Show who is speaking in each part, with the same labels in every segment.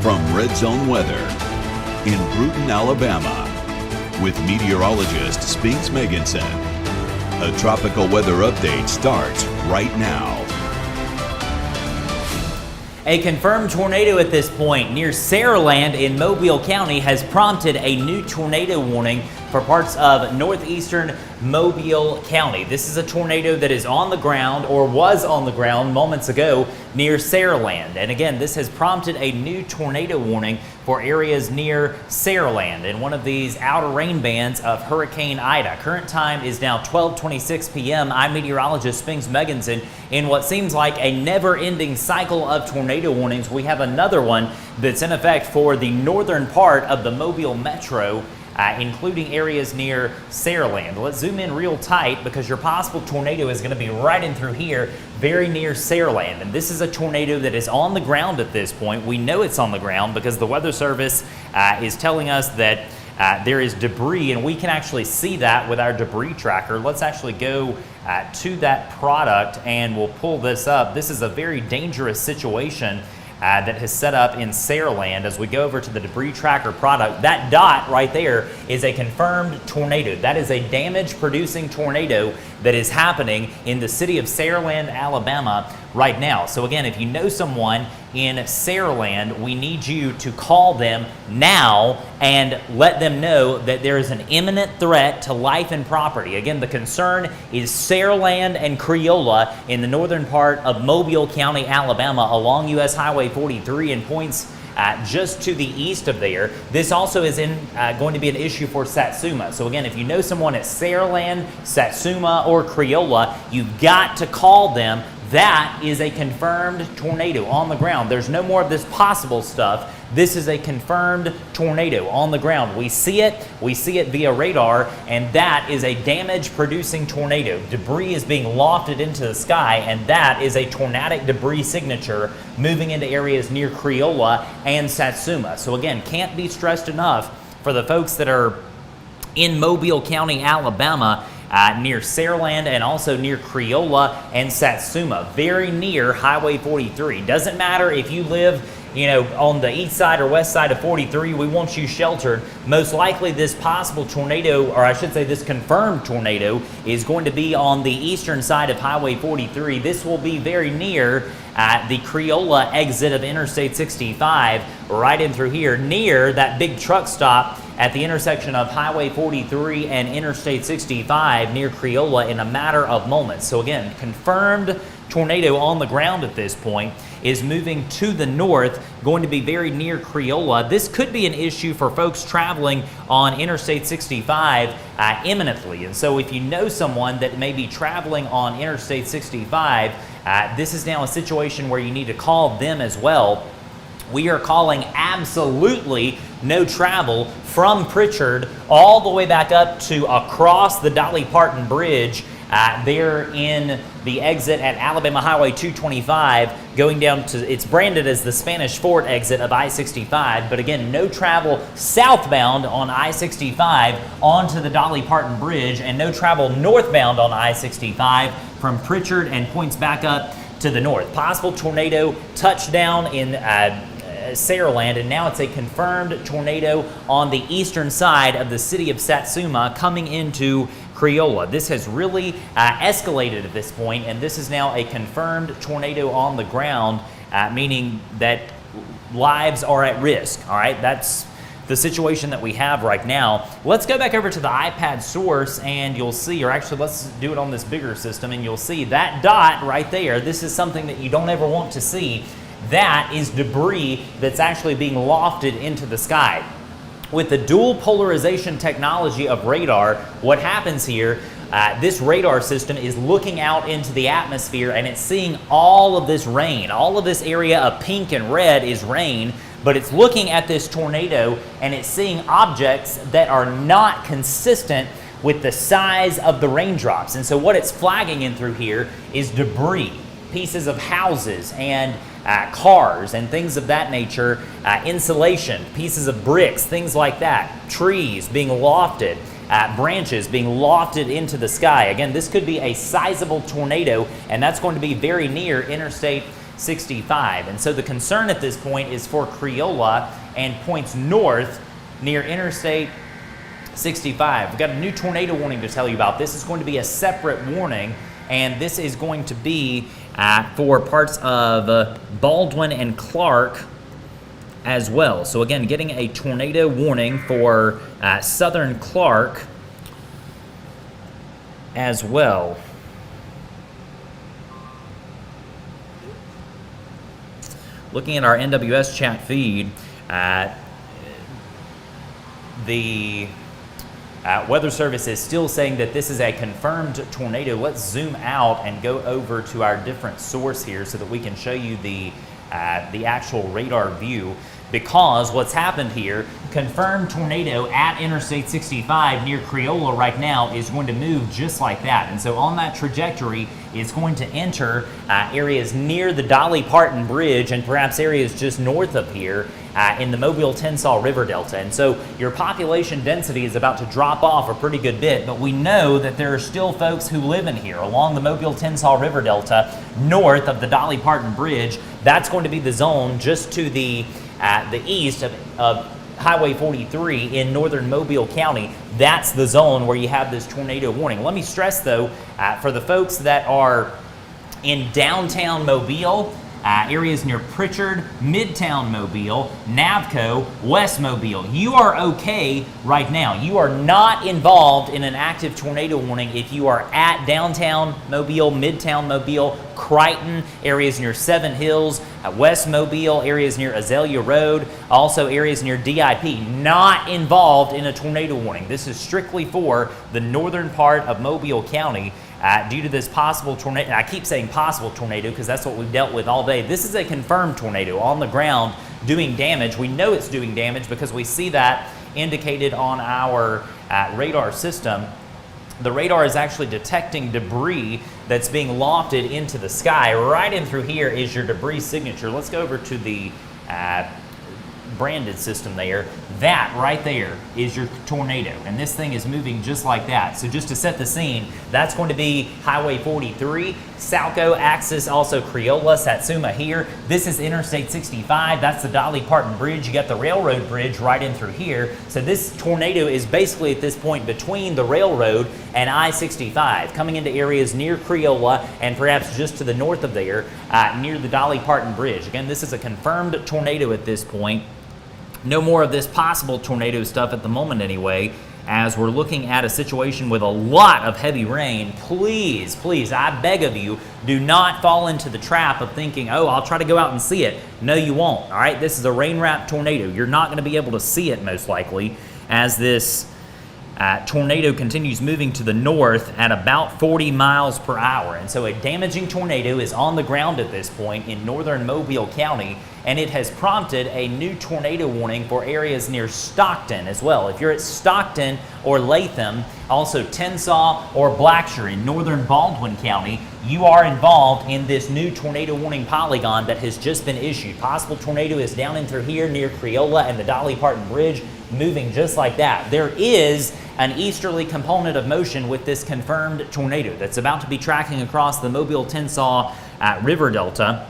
Speaker 1: From Red Zone Weather in Bruton, Alabama, with meteorologist Spinks Meganson. A tropical weather update starts right now.
Speaker 2: A confirmed tornado at this point near Saraland in Mobile County has prompted a new tornado warning for parts of northeastern Mobile County. This is a tornado that is on the ground, or was on the ground moments ago, near Saraland. And again, this has prompted a new tornado warning for areas near Saraland in one of these outer rain bands of Hurricane Ida. Current time is now 12:26 p.m. I'm meteorologist Spinks Meganson. In what seems like a never-ending cycle of tornado warnings, we have another one that's in effect for the northern part of the Mobile metro, including areas near Saraland. Let's zoom in real tight because your possible tornado is going to be right in through here, very near Saraland. And this is a tornado that is on the ground at this point. We know it's on the ground because the Weather Service is telling us that there is debris, and we can actually see that with our debris tracker. Let's actually go to that product and we'll pull this up. This is a very dangerous situation that has set up in Saraland. As we go over to the debris tracker product, that dot right there is a confirmed tornado. That is a damage producing tornado that is happening in the city of Saraland, Alabama right now. So again, if you know someone in Saraland, we need you to call them now and let them know that there is an imminent threat to life and property. Again, the concern is Saraland and Creola in the northern part of Mobile County, Alabama, along US Highway 43 and points just to the east of there. This also is going to be an issue for Satsuma. So again, if you know someone at Saraland, Satsuma, or Creola, you've got to call them. That is a confirmed tornado on the ground. There's no more of this possible stuff. This is a confirmed tornado on the ground. We see it via radar, and that is a damage-producing tornado. Debris is being lofted into the sky, and that is a tornadic debris signature moving into areas near Creola and Satsuma. So again, can't be stressed enough for the folks that are in Mobile County, Alabama, near Saraland and also near Creola and Satsuma, very near Highway 43. Doesn't matter if you live, on the east side or west side of 43, we want you sheltered. Most likely this possible tornado, or I should say this confirmed tornado, is going to be on the eastern side of Highway 43. This will be very near the Creola exit of Interstate 65, right in through here, near that big truck stop at the intersection of Highway 43 and Interstate 65 near Creola in a matter of moments. So again, confirmed tornado on the ground at this point, is moving to the north, going to be very near Creola. This could be an issue for folks traveling on Interstate 65 imminently. And so if you know someone that may be traveling on Interstate 65, this is now a situation where you need to call them as well. We are calling absolutely no travel from Pritchard all the way back up to across the Dolly Parton Bridge there in the exit at Alabama Highway 225 going down to, it's branded as the Spanish Fort exit of I-65, but again, no travel southbound on I-65 onto the Dolly Parton Bridge, and no travel northbound on I-65 from Pritchard and points back up to the north. Possible tornado touchdown in Saraland, and now it's a confirmed tornado on the eastern side of the city of Satsuma coming into Creola. This has really escalated at this point, and this is now a confirmed tornado on the ground, meaning that lives are at risk. All right, that's the situation that we have right now. Let's go back over to the iPad source and you'll see, or actually let's do it on this bigger system, and you'll see that dot right there. This is something that you don't ever want to see. That is debris that's actually being lofted into the sky. With the dual polarization technology of radar, what happens here, this radar system is looking out into the atmosphere and it's seeing all of this rain. All of this area of pink and red is rain, but it's looking at this tornado and it's seeing objects that are not consistent with the size of the raindrops. And so what it's flagging in through here is debris, pieces of houses and cars and things of that nature, insulation, pieces of bricks, things like that, trees being lofted, branches being lofted into the sky. Again, this could be a sizable tornado, and that's going to be very near Interstate 65. And so the concern at this point is for Creola and points north near Interstate 65. We've got a new tornado warning to tell you about. This is going to be a separate warning, and this is going to be for parts of Baldwin and Clark as well. So again, getting a tornado warning for southern Clark as well. Looking at our NWS chat feed, the Weather Service is still saying that this is a confirmed tornado. Let's zoom out and go over to our different source here so that we can show you the actual radar view. Because what's happened here, confirmed tornado at Interstate 65 near Creola right now is going to move just like that. And so on that trajectory, it's going to enter areas near the Dolly Parton Bridge and perhaps areas just north of here in the Mobile-Tensaw River Delta. And so your population density is about to drop off a pretty good bit, but we know that there are still folks who live in here along the Mobile-Tensaw River Delta north of the Dolly Parton Bridge. That's going to be the zone just to the east of Highway 43 in northern Mobile County. That's the zone where you have this tornado warning. Let me stress though, for the folks that are in downtown Mobile, areas near Pritchard, Midtown Mobile, Navco, West Mobile, you are okay right now. You are not involved in an active tornado warning if you are at downtown Mobile, Midtown Mobile, Crichton, areas near Seven Hills, West Mobile, areas near Azalea Road, also areas near DIP, not involved in a tornado warning. This is strictly for the northern part of Mobile County. Due to this possible tornado. I keep saying possible tornado because that's what we've dealt with all day. This is a confirmed tornado on the ground doing damage. We know it's doing damage because we see that indicated on our radar system. The radar is actually detecting debris that's being lofted into the sky. Right in through here is your debris signature. Let's go over to the branded system there. That right there is your tornado, and this thing is moving just like that. So just to set the scene, that's going to be Highway 43, Salco, Axis, also Creola, Satsuma here. This is Interstate 65. That's the Dolly Parton Bridge. You got the railroad bridge right in through here. So this tornado is basically at this point between the railroad and I-65, coming into areas near Creola and perhaps just to the north of there, near the Dolly Parton Bridge. Again, this is a confirmed tornado at this point. No more of this possible tornado stuff at the moment anyway, as we're looking at a situation with a lot of heavy rain. Please, please, I beg of you, do not fall into the trap of thinking, oh, I'll try to go out and see it. No, you won't, all right? This is a rain-wrapped tornado. You're not going to be able to see it, most likely, as this tornado continues moving to the north at about 40 miles per hour. And so a damaging tornado is on the ground at this point in northern Mobile County, and it has prompted a new tornado warning for areas near Stockton as well. If you're at Stockton or Latham, also Tensaw or Blackshear in northern Baldwin County, you are involved in this new tornado warning polygon that has just been issued. Possible tornado is down in through here near Creola and the Dolly Parton Bridge, moving just like that. There is an easterly component of motion with this confirmed tornado that's about to be tracking across the Mobile-Tensaw River Delta,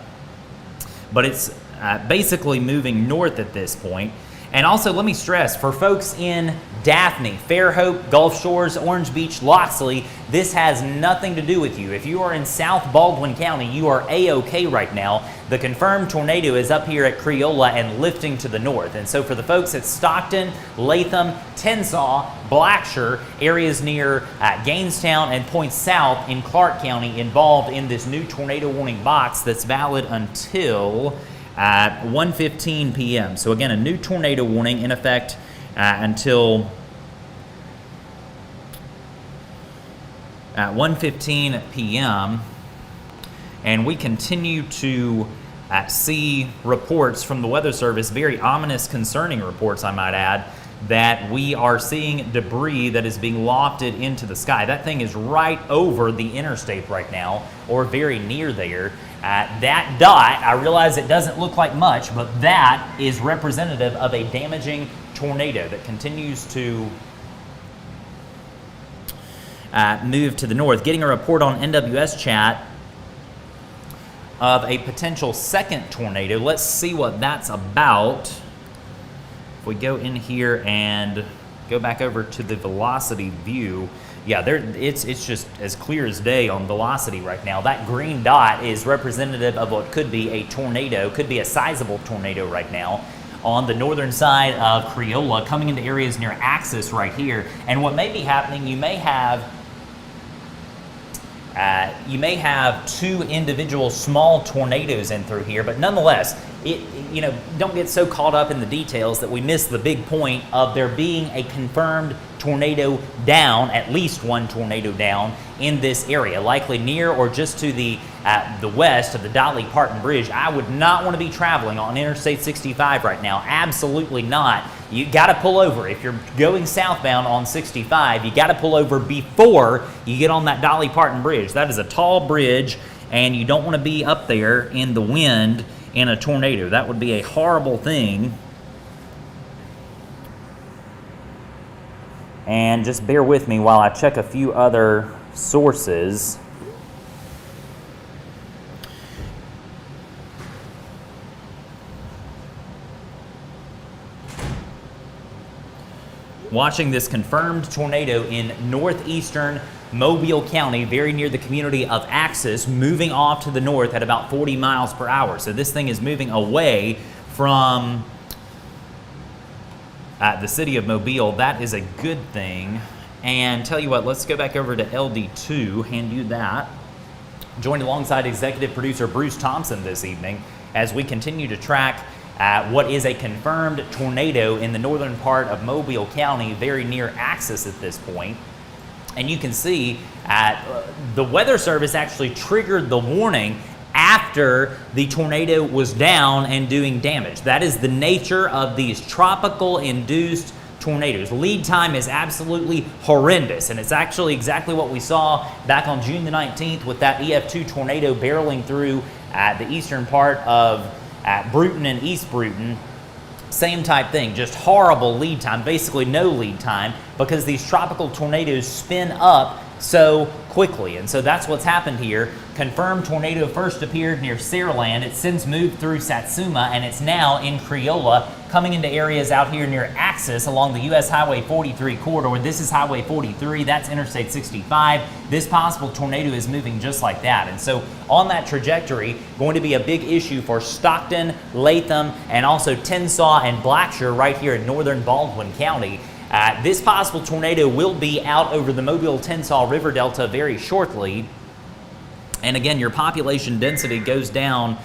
Speaker 2: but it's basically moving north at this point. And also, let me stress, for folks in Daphne, Fairhope, Gulf Shores, Orange Beach, Loxley, this has nothing to do with you. If you are in South Baldwin County, you are A-OK right now. The confirmed tornado is up here at Creola and lifting to the north. And so for the folks at Stockton, Latham, Tensaw, Blackshear, areas near Gainestown and points south in Clark County involved in this new tornado warning box that's valid until 1:15 p.m. So again, a new tornado warning in effect until 1:15 p.m. And we continue to see reports from the Weather Service, very ominous, concerning reports, I might add, that we are seeing debris that is being lofted into the sky. That thing is right over the interstate right now, or very near there. That dot, I realize it doesn't look like much, but that is representative of a damaging tornado that continues to move to the north. Getting a report on NWS chat of a potential second tornado. Let's see what that's about. If we go in here and go back over to the velocity view, yeah, it's just as clear as day on velocity right now. That green dot is representative of what could be a tornado, could be a sizable tornado right now on the northern side of Creola, coming into areas near Axis right here. And what may be happening, you may have two individual small tornadoes in through here, but nonetheless, don't get so caught up in the details that we miss the big point of there being a confirmed tornado down, at least one tornado down in this area, likely near or just to the west of the Dolly Parton Bridge. I would not want to be traveling on Interstate 65 right now. Absolutely not. You got to pull over. If you're going southbound on 65, you got to pull over before you get on that Dolly Parton Bridge. That is a tall bridge, and you don't want to be up there in the wind in a tornado. That would be a horrible thing. And just bear with me while I check a few other sources. Watching this confirmed tornado in northeastern Mobile County, very near the community of Axis, moving off to the north at about 40 miles per hour. So this thing is moving away from the city of Mobile. That is a good thing. And tell you what, let's go back over to LD2, hand you that. Joined alongside executive producer Bruce Thompson this evening as we continue to track what is a confirmed tornado in the northern part of Mobile County, very near Axis at this point. And you can see the Weather Service actually triggered the warning after the tornado was down and doing damage. That is the nature of these tropical induced tornadoes. Lead time is absolutely horrendous, and it's actually exactly what we saw back on June the 19th with that EF2 tornado barreling through the eastern part of Bruton and East Bruton. Same type thing, just horrible lead time, basically no lead time, because these tropical tornadoes spin up so quickly. And so that's what's happened here. Confirmed tornado first appeared near Saraland. It's since moved through Satsuma, and it's now in Creola, coming into areas out here near Axis along the US Highway 43 corridor. This is Highway 43, that's Interstate 65. This possible tornado is moving just like that. And so on that trajectory, going to be a big issue for Stockton, Latham, and also Tensaw and Blackshear right here in northern Baldwin County. This possible tornado will be out over the Mobile-Tensaw River Delta very shortly. And again, your population density goes down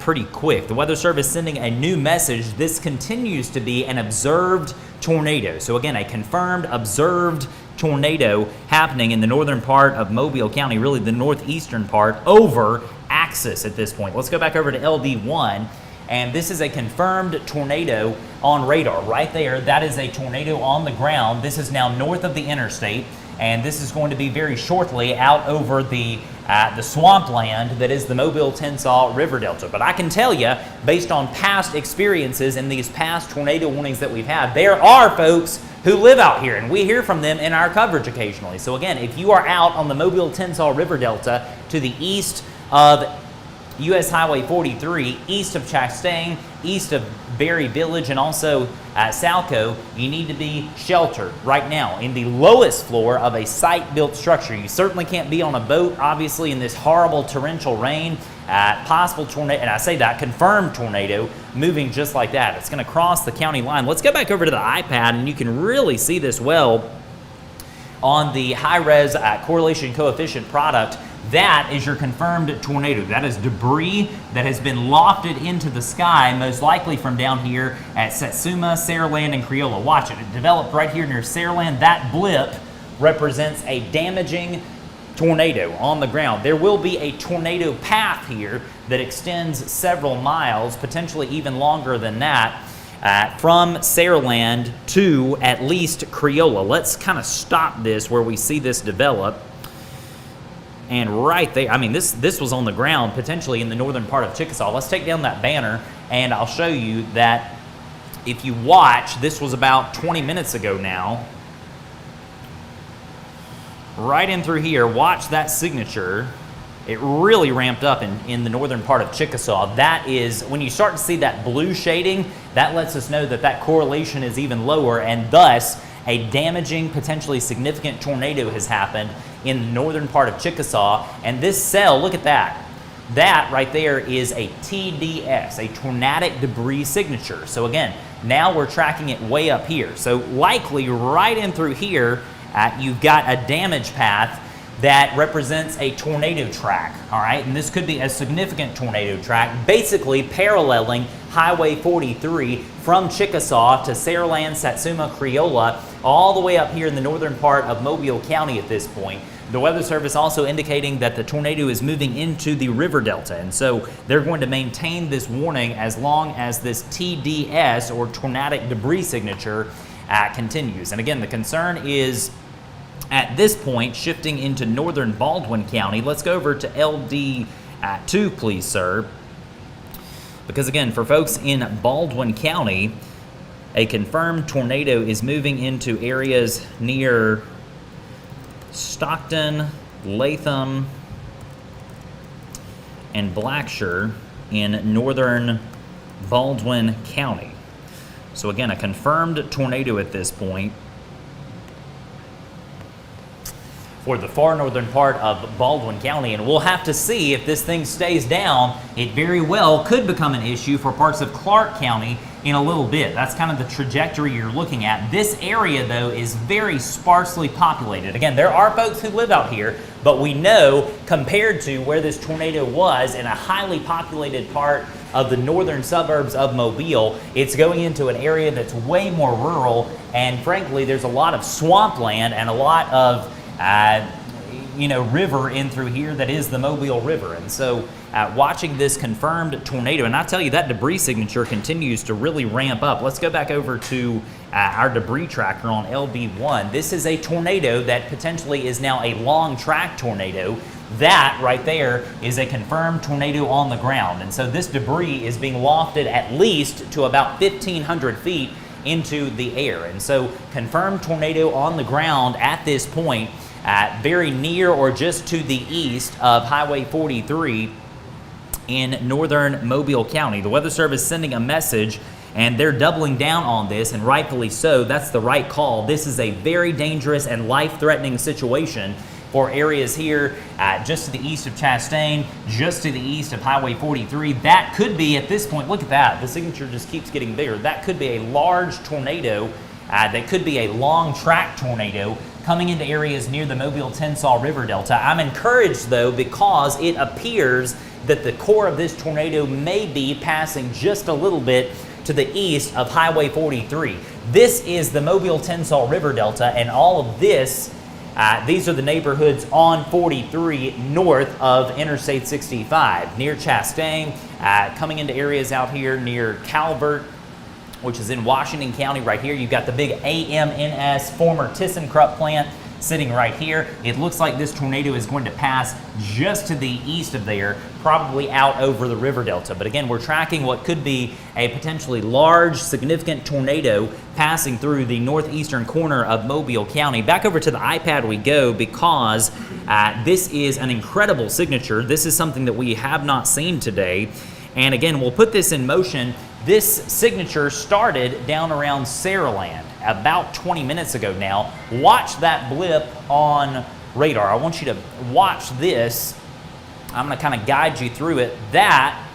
Speaker 2: pretty quick. The Weather Service sending a new message. This continues to be an observed tornado. So again, a confirmed observed tornado happening in the northern part of Mobile County, really the northeastern part, over Axis at this point. Let's go back over to LD1. And this is a confirmed tornado on radar right there. That is a tornado on the ground. This is now north of the interstate, and this is going to be very shortly out over the swampland that is the Mobile-Tensaw River Delta. But I can tell you, based on past experiences and these past tornado warnings that we've had, there are folks who live out here, and we hear from them in our coverage occasionally. So again, if you are out on the Mobile-Tensaw River Delta to the east of US Highway 43, east of Chastain, east of Berry Village, and also Salco, you need to be sheltered right now in the lowest floor of a site-built structure. You certainly can't be on a boat, obviously, in this horrible torrential rain. Possible tornado, and I say that, confirmed tornado moving just like that. It's going to cross the county line. Let's go back over to the iPad, and you can really see this well on the high-res correlation coefficient product. That is your confirmed tornado. That is debris that has been lofted into the sky, most likely from down here at Satsuma, Saraland, and Creola. Watch it. It developed right here near Saraland. That blip represents a damaging tornado on the ground. There will be a tornado path here that extends several miles, potentially even longer than that, from Saraland to at least Creola. Let's kind of stop this where we see this develop. And right there, I mean, this was on the ground, potentially in the northern part of Chickasaw. Let's take down that banner, and I'll show you that if you watch, this was about 20 minutes ago now. Right in through here, watch that signature. it really ramped up in the northern part of Chickasaw. That is, when you start to see that blue shading, that lets us know that that correlation is even lower, and thus a damaging, potentially significant tornado has happened in the northern part of Chickasaw. And this cell, look at that. That right there is a TDS, a tornadic debris signature. So again, now we're tracking it way up here. So likely right in through here, you've got a damage path that represents a tornado track, all right? And this could be a significant tornado track, basically paralleling Highway 43 from Chickasaw to Saraland, Satsuma, Creola, all the way up here in the northern part of Mobile County at this point. The Weather Service also indicating that the tornado is moving into the river delta, and so they're going to maintain this warning as long as this TDS, or tornadic debris signature, continues. And again, the concern is, at this point, shifting into northern Baldwin County. Let's go over to LD2, please, sir. Because again, for folks in Baldwin County, a confirmed tornado is moving into areas near Stockton, Latham, and Blackshear in northern Baldwin County. So again, a confirmed tornado at this point for the far northern part of Baldwin County, and we'll have to see if this thing stays down. It very well could become an issue for parts of Clark County in a little bit. That's kind of the trajectory you're looking at. This area, though, is very sparsely populated. Again, there are folks who live out here, but we know, compared to where this tornado was in a highly populated part of the northern suburbs of Mobile, it's going into an area that's way more rural, and frankly, there's a lot of swampland and a lot of river in through here that is the Mobile River. And so watching this confirmed tornado, and I tell you, that debris signature continues to really ramp up. Let's go back over to our debris tracker on LB1. This is a tornado that potentially is now a long track tornado. That right there is a confirmed tornado on the ground. And so this debris is being lofted at least to about 1,500 feet into the air. And so confirmed tornado on the ground at this point, very near or just to the east of Highway 43 in northern Mobile County. The Weather Service sending a message, and they're doubling down on this, and rightfully so. That's the right call. This is a very dangerous and life-threatening situation for areas here just to the east of Chastain, just to the east of Highway 43. That could be, at this point, look at that, the signature just keeps getting bigger. That could be a large tornado, that could be a long track tornado coming into areas near the Mobile-Tensas River Delta. I'm encouraged, though, because it appears that the core of this tornado may be passing just a little bit to the east of Highway 43. This is the Mobile-Tensas River Delta, and all of this, these are the neighborhoods on 43 north of Interstate 65, near Chastain, coming into areas out here near Calvert, which is in Washington County right here. You've got the big AMNS former ThyssenKrupp plant sitting right here. It looks like this tornado is going to pass just to the east of there, probably out over the river delta. But again, we're tracking what could be a potentially large, significant tornado passing through the northeastern corner of Mobile County. Back over to the iPad we go, because this is an incredible signature. This is something that we have not seen today. And again, we'll put this in motion. This signature started down around Saraland about 20 minutes ago now. Watch that blip on radar. I want you to watch this. I'm going to kind of guide you through it. That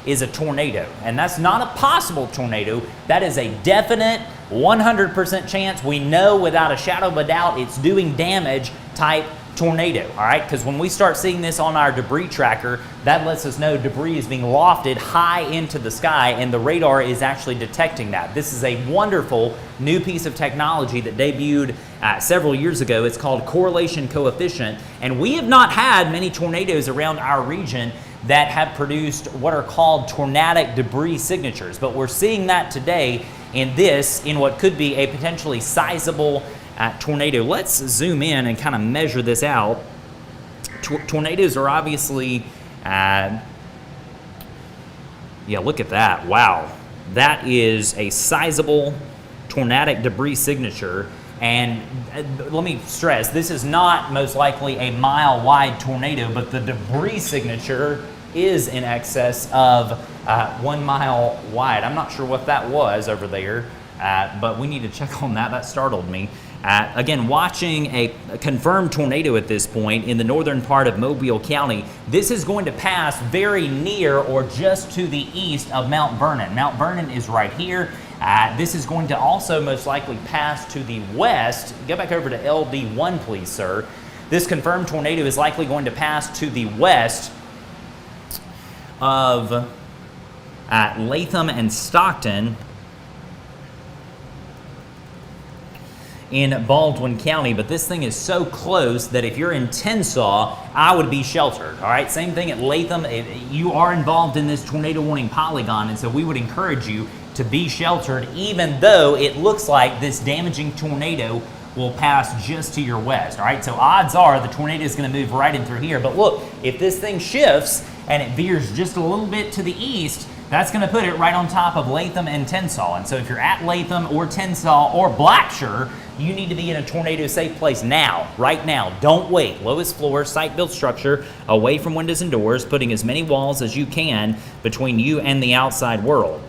Speaker 2: is a tornado, and that's not a possible tornado. That is a definite 100% chance. We know without a shadow of a doubt it's doing damage type tornado, all right? Because when we start seeing this on our debris tracker, that lets us know debris is being lofted high into the sky, and the radar is actually detecting that. This is a wonderful new piece of technology that debuted several years ago. It's called correlation coefficient, and we have not had many tornadoes around our region that have produced what are called tornadic debris signatures, but we're seeing that today in what could be a potentially sizable tornado. Let's zoom in and kind of measure this out. Tornadoes are obviously, yeah, look at that. Wow. That is a sizable tornadic debris signature. And let me stress, this is not most likely a mile-wide tornado, but the debris signature is in excess of 1 mile wide. I'm not sure what that was over there, but we need to check on that. That startled me. Again, watching a confirmed tornado at this point in the northern part of Mobile County. This is going to pass very near or just to the east of Mount Vernon. Mount Vernon is right here. This is going to also most likely pass to the west. Go back over to LD1, please, sir. This confirmed tornado is likely going to pass to the west of Latham and Stockton in Baldwin County, but this thing is so close that if you're in Tensas, I would be sheltered. All right, same thing at Latham. You are involved in this tornado warning polygon, and so we would encourage you to be sheltered, even though it looks like this damaging tornado will pass just to your west. All right, so odds are the tornado is going to move right in through here. But look, if this thing shifts and it veers just a little bit to the east, that's going to put it right on top of Latham and Tensas. And so if you're at Latham or Tensas or Blacksher, you need to be in a tornado safe place now, right now. Don't wait. Lowest floor, site-built structure, away from windows and doors, putting as many walls as you can between you and the outside world.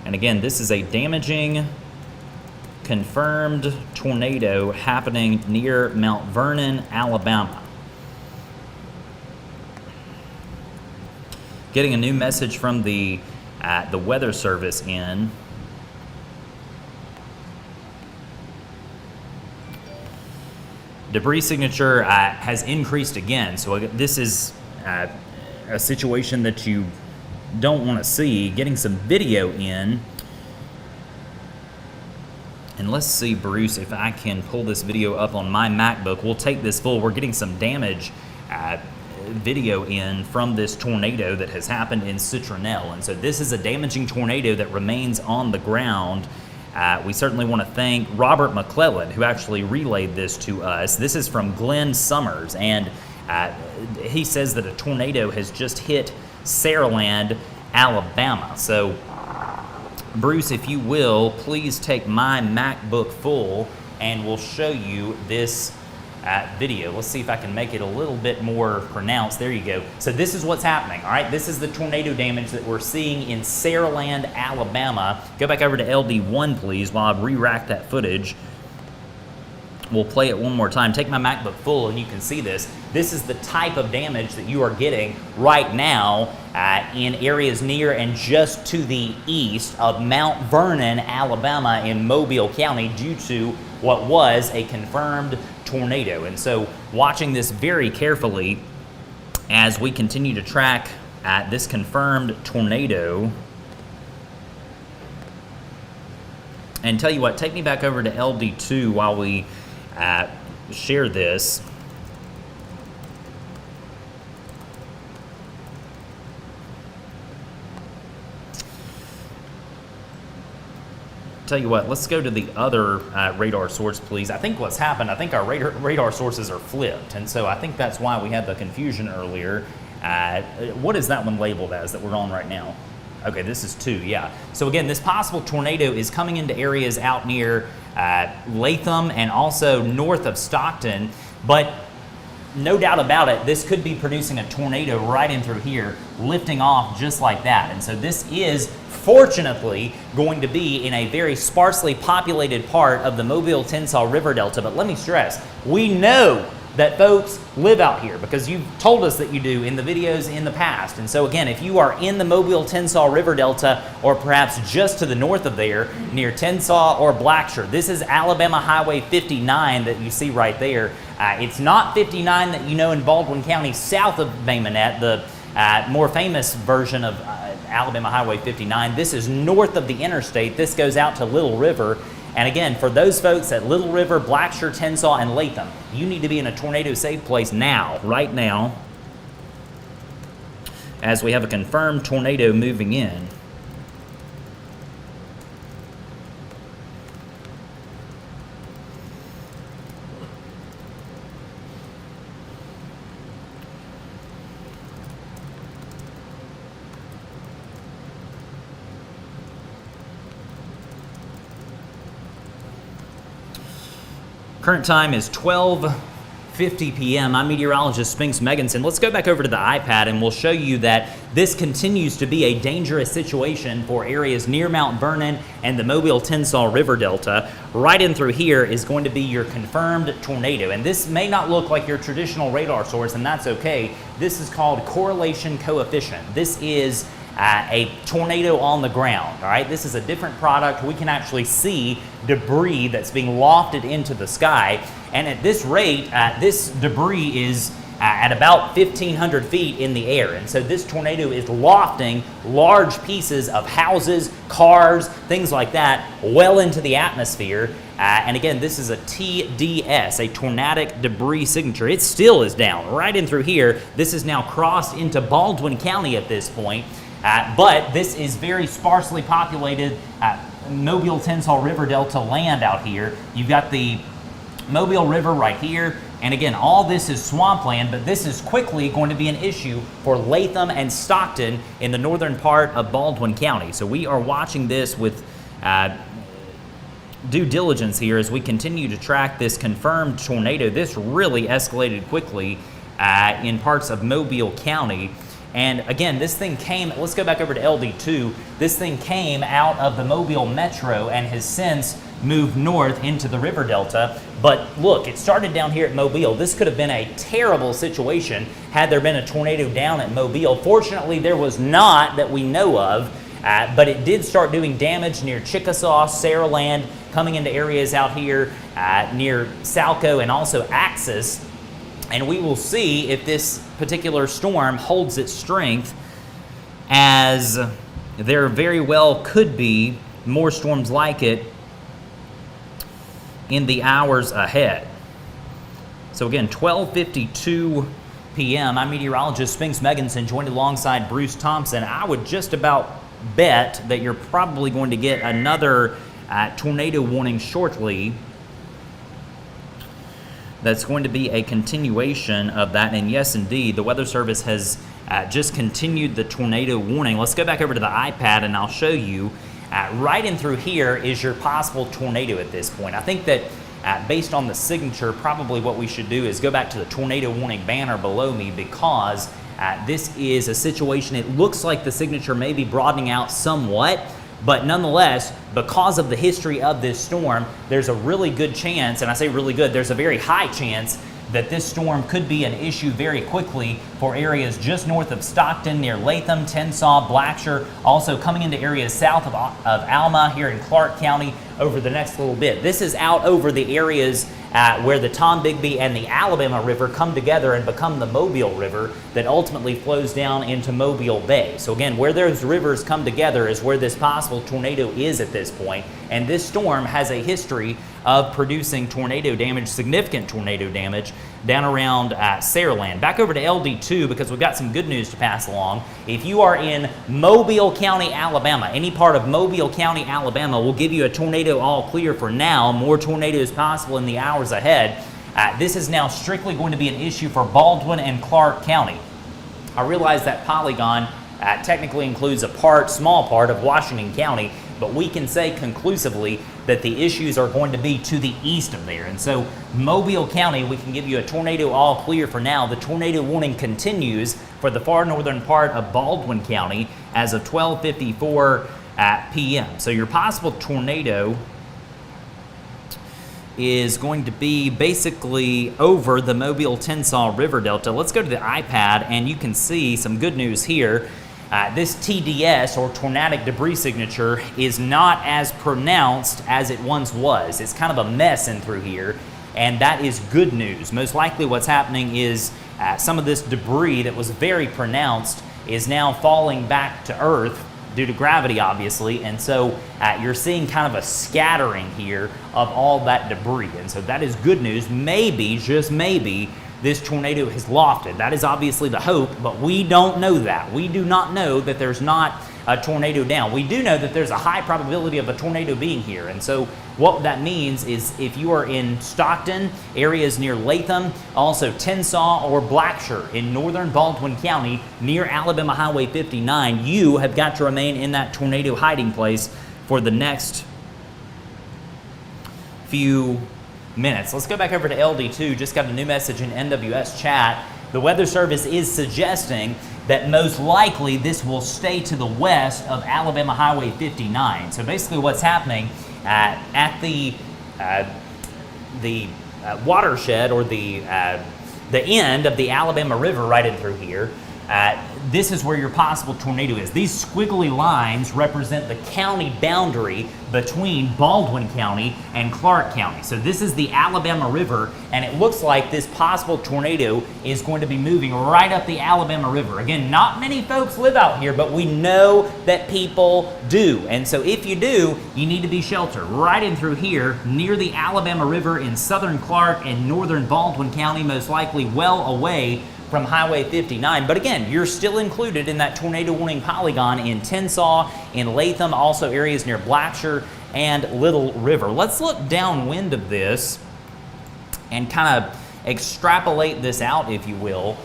Speaker 2: And again, this is a damaging, confirmed tornado happening near Mount Vernon, Alabama. Getting a new message from the Weather Service in. Debris signature has increased again, so this is a situation that you don't want to see. Getting some video in. And let's see, Bruce, if I can pull this video up on my MacBook. We'll take this full. We're getting some damage video in from this tornado that has happened in Citronelle. And so this is a damaging tornado that remains on the ground. We certainly want to thank Robert McClellan, who actually relayed this to us. This is from Glenn Summers, and he says that a tornado has just hit Saraland, Alabama. So Bruce, if you will, please take my MacBook full and we'll show you this video. Let's see if I can make it a little bit more pronounced. There you go. So this is what's happening, all right? This is the tornado damage that we're seeing in Saraland, Alabama. Go back over to LD1, please, while I re-rack that footage. We'll play it one more time. Take my MacBook full and you can see this. This is the type of damage that you are getting right now in areas near and just to the east of Mount Vernon, Alabama in Mobile County due to what was a confirmed tornado. And so watching this very carefully as we continue to track this confirmed tornado. And tell you what, take me back over to LD2 while we share this. Tell you what, let's go to the other radar source, please. I think what's happened, I think our radar sources are flipped, and so I think that's why we had the confusion earlier. What is that one labeled as that we're on right now? Okay, this is 2, yeah. So again, this possible tornado is coming into areas out near Latham and also north of Stockton, but no doubt about it, this could be producing a tornado right in through here, lifting off just like that. And so this is fortunately going to be in a very sparsely populated part of the Mobile-Tensas River Delta. But let me stress, we know that folks live out here because you've told us that you do in the videos in the past. And so again, if you are in the Mobile-Tensas River Delta or perhaps just to the north of there near Tensas or Blacksher, this is Alabama Highway 59 that you see right there. It's not 59 that you know in Baldwin County south of Baymonette, the more famous version of Alabama Highway 59. This is north of the interstate. This goes out to Little River. And again, for those folks at Little River, Blacksher, Tensas, and Latham, you need to be in a tornado-safe place now, right now, as we have a confirmed tornado moving in. Current time is 12:50 p.m. I'm meteorologist Spinks Meganson. Let's go back over to the iPad and we'll show you that this continues to be a dangerous situation for areas near Mount Vernon and the Mobile-Tensaw River Delta. Right in through here is going to be your confirmed tornado. And this may not look like your traditional radar source, and that's okay. This is called correlation coefficient. This is a tornado on the ground, all right? This is a different product. We can actually see debris that's being lofted into the sky. And at this rate, this debris is at about 1,500 feet in the air. And so this tornado is lofting large pieces of houses, cars, things like that, well into the atmosphere. And again, this is a TDS, a tornadic debris signature. It still is down right in through here. This is now crossed into Baldwin County at this point. But this is very sparsely populated Mobile-Tensaw River Delta land out here. You've got the Mobile River right here. And again, all this is swampland, but this is quickly going to be an issue for Latham and Stockton in the northern part of Baldwin County. So we are watching this with due diligence here as we continue to track this confirmed tornado. This really escalated quickly in parts of Mobile County. And again, this thing came, let's go back over to LD2. This thing came out of the Mobile Metro and has since moved north into the river delta. But look, it started down here at Mobile. This could have been a terrible situation had there been a tornado down at Mobile. Fortunately, there was not that we know of, but it did start doing damage near Chickasaw, Saraland, coming into areas out here near Salco and also Axis. And we will see if this particular storm holds its strength, as there very well could be more storms like it in the hours ahead. So again, 12:52 p.m. I'm meteorologist Spinks Meganson, joined alongside Bruce Thompson. I would just about bet that you're probably going to get another tornado warning shortly. That's going to be a continuation of that. And yes, indeed, the Weather Service has just continued the tornado warning. Let's go back over to the iPad and I'll show you. Right in through here is your possible tornado at this point. I think that based on the signature, probably what we should do is go back to the tornado warning banner below me, because this is a situation, it looks like the signature may be broadening out somewhat. But nonetheless, because of the history of this storm, there's a really good chance, and I say really good, there's a very high chance that this storm could be an issue very quickly for areas just north of Stockton, near Latham, Tensaw, Blackshear, also coming into areas south of Alma here in Clark County over the next little bit. This is out over the areas where the Tombigbee and the Alabama River come together and become the Mobile River that ultimately flows down into Mobile Bay. So again, where those rivers come together is where this possible tornado is at this point. And this storm has a history of producing tornado damage, significant tornado damage, down around Saraland. Back over to LD2, because we've got some good news to pass along. If you are in Mobile County, Alabama, any part of Mobile County, Alabama, we'll give you a tornado all clear for now. More tornadoes possible in the hours ahead. This is now strictly going to be an issue for Baldwin and Clark County. I realize that polygon technically includes a small part of Washington County, but we can say conclusively that the issues are going to be to the east of there. And so Mobile County, we can give you a tornado all clear for now. The tornado warning continues for the far northern part of Baldwin County as of 12:54 p.m. So your possible tornado is going to be basically over the Mobile-Tensaw River Delta. Let's go to the iPad and you can see some good news here. This TDS, or tornadic debris signature, is not as pronounced as it once was. It's kind of a mess in through here, and that is good news. Most likely what's happening is some of this debris that was very pronounced is now falling back to Earth due to gravity, obviously, and so you're seeing kind of a scattering here of all that debris, and so that is good news. Maybe, just maybe, this tornado has lofted. That is obviously the hope, but we don't know that. We do not know that there's not a tornado down. We do know that there's a high probability of a tornado being here, and so what that means is if you are in Stockton, areas near Latham, also Tensaw or Blackshear in northern Baldwin County near Alabama Highway 59, you have got to remain in that tornado hiding place for the next few minutes. Let's go back over to LD2. Just got a new message in NWS chat. The Weather Service is suggesting that most likely this will stay to the west of Alabama Highway 59. So basically what's happening at the watershed, or the end of the Alabama River right in through here, this is where your possible tornado is. These squiggly lines represent the county boundary between Baldwin County and Clark County. So this is the Alabama River, and it looks like this possible tornado is going to be moving right up the Alabama River. Again, not many folks live out here, but we know that people do. And so if you do, you need to be sheltered right in through here near the Alabama River in southern Clark and northern Baldwin County, most likely well away from Highway 59. But again, you're still included in that tornado warning polygon in Tensas, in Latham, also areas near Blackshear and Little River. Let's look downwind of this and kind of extrapolate this out, if you will.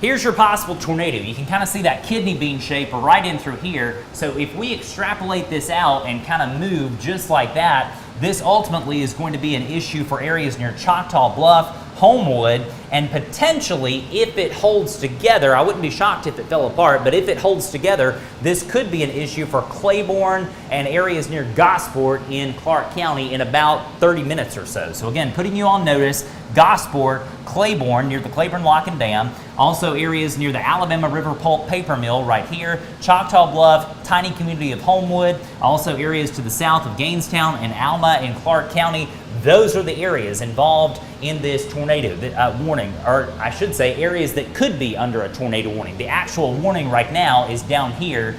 Speaker 2: Here's your possible tornado. You can kind of see that kidney bean shape right in through here. So if we extrapolate this out and kind of move just like that, this ultimately is going to be an issue for areas near Choctaw Bluff, Homewood, and potentially, if it holds together, I wouldn't be shocked if it fell apart, but if it holds together, this could be an issue for Claiborne and areas near Gosport in Clark County in about 30 minutes or so. So again, putting you on notice, Gosport, Claiborne near the Claiborne Lock and Dam, also areas near the Alabama River Pulp Paper Mill right here, Choctaw Bluff, tiny community of Homewood, also areas to the south of Gainestown and Alma in Clark County. Those are the areas involved in this tornado warning, or I should say areas that could be under a tornado warning. The actual warning right now is down here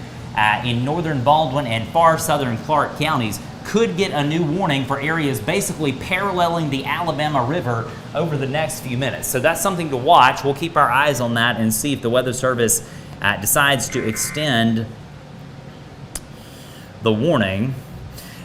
Speaker 2: in northern Baldwin and far southern Clark counties. Could get a new warning for areas basically paralleling the Alabama River over the next few minutes. So that's something to watch. We'll keep our eyes on that and see if the Weather Service decides to extend the warning.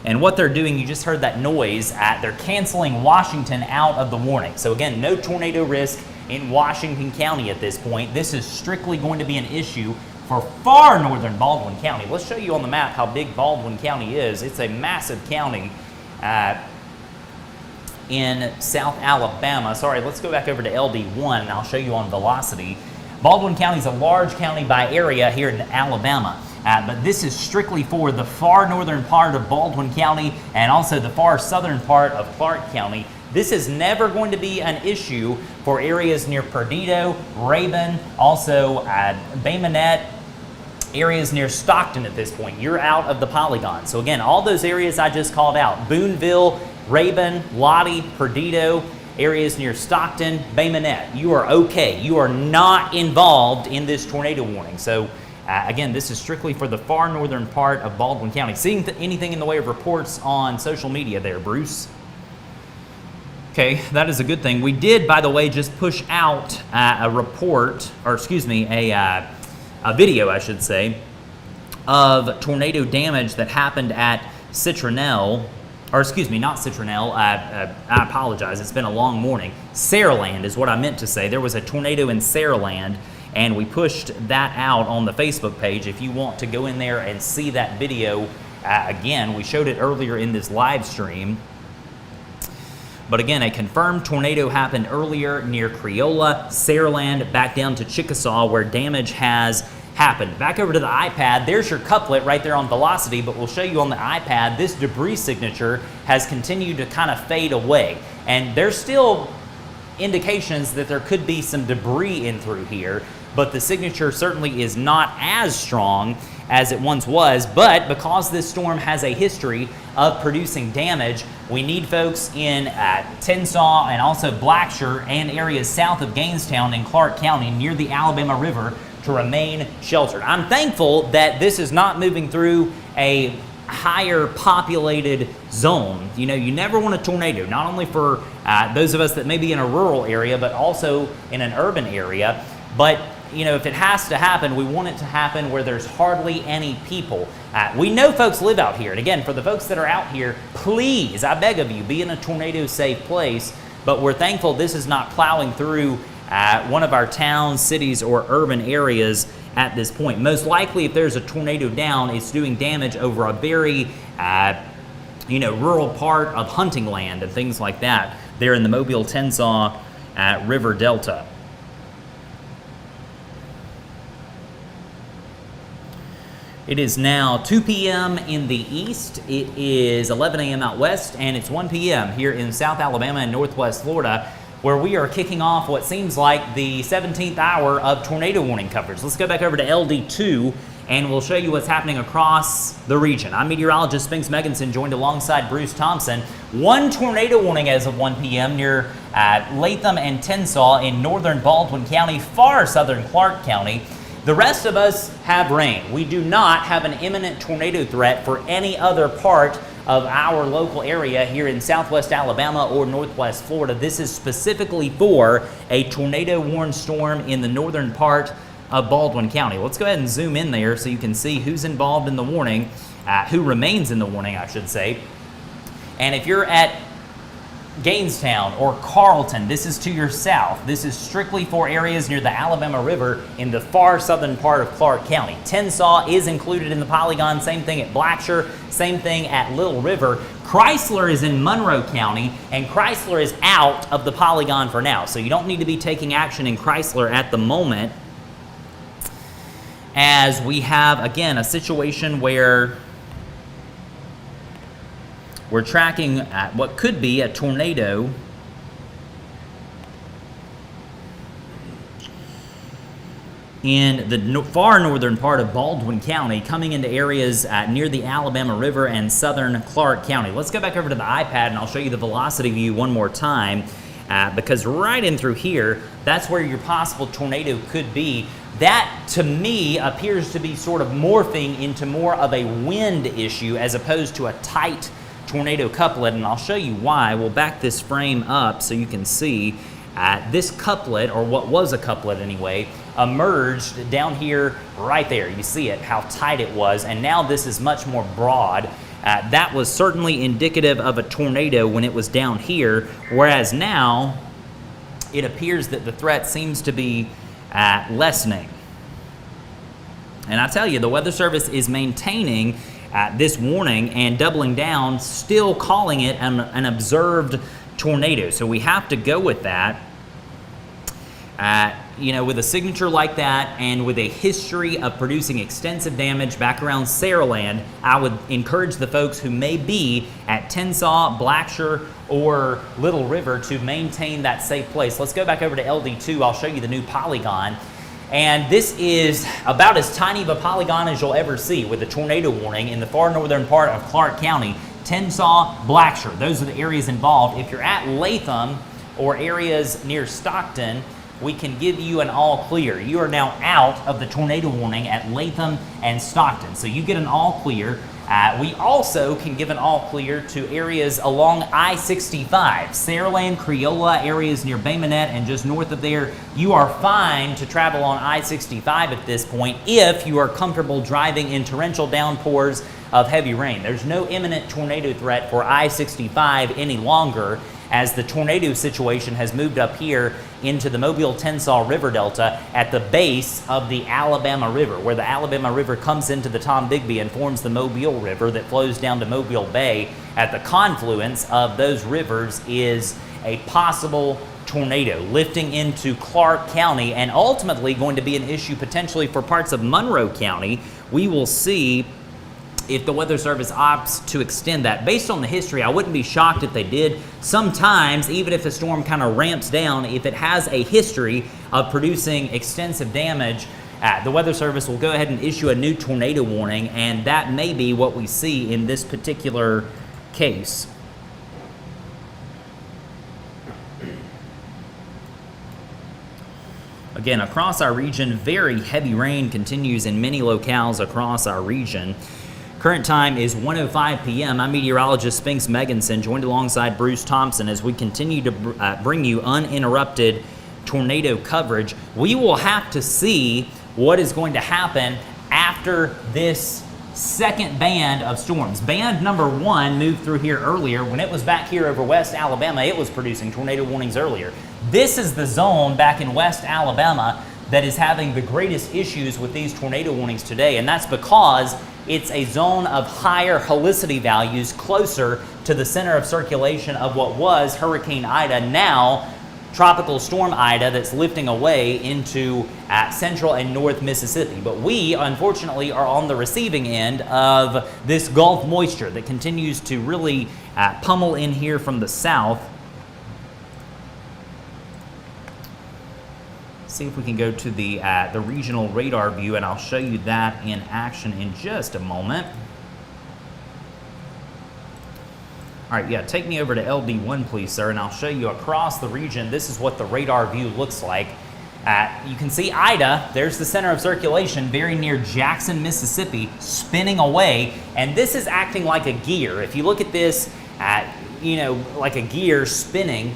Speaker 2: And what they're doing, you just heard that noise, they're canceling Washington out of the warning. So again, no tornado risk in Washington County at this point. This is strictly going to be an issue for far northern Baldwin County. Let's show you on the map how big Baldwin County is. It's a massive county in South Alabama. Sorry, let's go back over to LD1 and I'll show you on velocity. Baldwin County is a large county by area here in Alabama. But this is strictly for the far northern part of Baldwin County and also the far southern part of Clark County. This is never going to be an issue for areas near Perdido, Rabun, also Bay Minette, areas near Stockton at this point. You're out of the polygon. So again, all those areas I just called out, Boonville, Rabun, Lottie, Perdido, areas near Stockton, Bay Minette, you are okay. You are not involved in this tornado warning. So again, this is strictly for the far northern part of Baldwin County. Seeing anything in the way of reports on social media there, Bruce? Okay, that is a good thing. We did, by the way, just push out a report, or excuse me, a video, I should say, of tornado damage that happened at Citronelle, or excuse me, not Citronelle, I apologize, it's been a long morning. Saraland is what I meant to say. There was a tornado in Saraland, and we pushed that out on the Facebook page. If you want to go in there and see that video, again, we showed it earlier in this live stream. But again, a confirmed tornado happened earlier near Creola, Saraland, back down to Chickasaw, where damage has happened. Back over to the iPad, there's your couplet right there on velocity, but we'll show you on the iPad, this debris signature has continued to kind of fade away. And there's still indications that there could be some debris in through here, but the signature certainly is not as strong as it once was. But because this storm has a history of producing damage, we need folks in Tensas and also Blackshear and areas south of Gainestown in Clark County near the Alabama River to remain sheltered. I'm thankful that this is not moving through a higher populated zone. You know, you never want a tornado, not only for those of us that may be in a rural area, but also in an urban area. But you know, if it has to happen, we want it to happen where there's hardly any people. We know folks live out here. And again, for the folks that are out here, please, I beg of you, be in a tornado-safe place. But we're thankful this is not plowing through one of our towns, cities, or urban areas at this point. Most likely, if there's a tornado down, it's doing damage over a very rural part of hunting land and things like that. there in the Mobile-Tensaw River Delta. It is now 2 p.m. in the east, it is 11 a.m. out west, and it's 1 p.m. here in South Alabama and Northwest Florida, where we are kicking off what seems like the 17th hour of tornado warning coverage. Let's go back over to LD2 and we'll show you what's happening across the region. I'm meteorologist Spinks Meganson, joined alongside Bruce Thompson. One tornado warning as of 1 p.m. near Latham and Tensaw in northern Baldwin County, far southern Clark County. The rest of us have rain. We do not have an imminent tornado threat for any other part of our local area here in southwest Alabama or northwest Florida. This is specifically for a tornado warned storm in the northern part of Baldwin County. Let's go ahead and zoom in there so you can see who's involved in the warning, who remains in the warning, I should say. And if you're at Gainstown or Carlton, this is to your south. This is strictly for areas near the Alabama River in the far southern part of Clark County. Tensaw is included in the polygon, same thing at Blacksher, same thing at Little River. Chrysler is in Monroe County, and Chrysler is out of the polygon for now. So you don't need to be taking action in Chrysler at the moment, as we have, again, a situation where we're tracking at what could be a tornado in the far northern part of Baldwin County, coming into areas near the Alabama River and southern Clark County. Let's go back over to the iPad and I'll show you the velocity view one more time, because right in through here, that's where your possible tornado could be. That, to me, appears to be sort of morphing into more of a wind issue as opposed to a tight tornado couplet, and I'll show you why. We'll back this frame up so you can see this couplet, or what was a couplet anyway, emerged down here right there. You see it, how tight it was, and now this is much more broad. That was certainly indicative of a tornado when it was down here, whereas now it appears that the threat seems to be lessening. And I tell you, the Weather Service is maintaining this warning and doubling down, still calling it an observed tornado. So we have to go with that. You know, with a signature like that and with a history of producing extensive damage back around Saraland, I would encourage the folks who may be at Tensaw, Blacksher, or Little River to maintain that safe place. Let's go back over to LD2. I'll show you the new polygon. And this is about as tiny of a polygon as you'll ever see, with a tornado warning in the far northern part of Clark County. Tensaw, Blacksher, those are the areas involved. If you're at Latham or areas near Stockton, we can give you an all clear. You are now out of the tornado warning at Latham and Stockton, so you get an all clear. We also can give an all clear to areas along I-65, Saraland, Creola, areas near Bay Minette, and just north of there. You are fine to travel on I-65 at this point if you are comfortable driving in torrential downpours of heavy rain. There's no imminent tornado threat for I-65 any longer, as the tornado situation has moved up here into the Mobile-Tensaw River Delta at the base of the Alabama River, where the Alabama River comes into the Tombigbee and forms the Mobile River that flows down to Mobile Bay. At the confluence of those rivers is a possible tornado lifting into Clark County and ultimately going to be an issue potentially for parts of Monroe County. We will see if the Weather Service opts to extend that. Based on the history, I wouldn't be shocked if they did. Sometimes, even if a storm kind of ramps down, if it has a history of producing extensive damage, the Weather Service will go ahead and issue a new tornado warning, and that may be what we see in this particular case. Again, across our region, very heavy rain continues in many locales across our region. Current time is 1:05 p.m. I'm meteorologist Spinks Meganson, joined alongside Bruce Thompson as we continue to bring you uninterrupted tornado coverage. We will have to see what is going to happen after this second band of storms. Band number one moved through here earlier. When it was back here over West Alabama, it was producing tornado warnings earlier. This is the zone back in West Alabama that is having the greatest issues with these tornado warnings today, and that's because it's a zone of higher helicity values closer to the center of circulation of what was Hurricane Ida, now Tropical Storm Ida, that's lifting away into central and north Mississippi. But we, unfortunately, are on the receiving end of this Gulf moisture that continues to really pummel in here from the south. See if we can go to the regional radar view, and I'll show you that in action in just a moment. All right, yeah, take me over to LD1, please, sir, and I'll show you across the region. This is what the radar view looks like. You can see Ida, there's the center of circulation, very near Jackson, Mississippi, spinning away, and this is acting like a gear. If you look at this, like a gear spinning,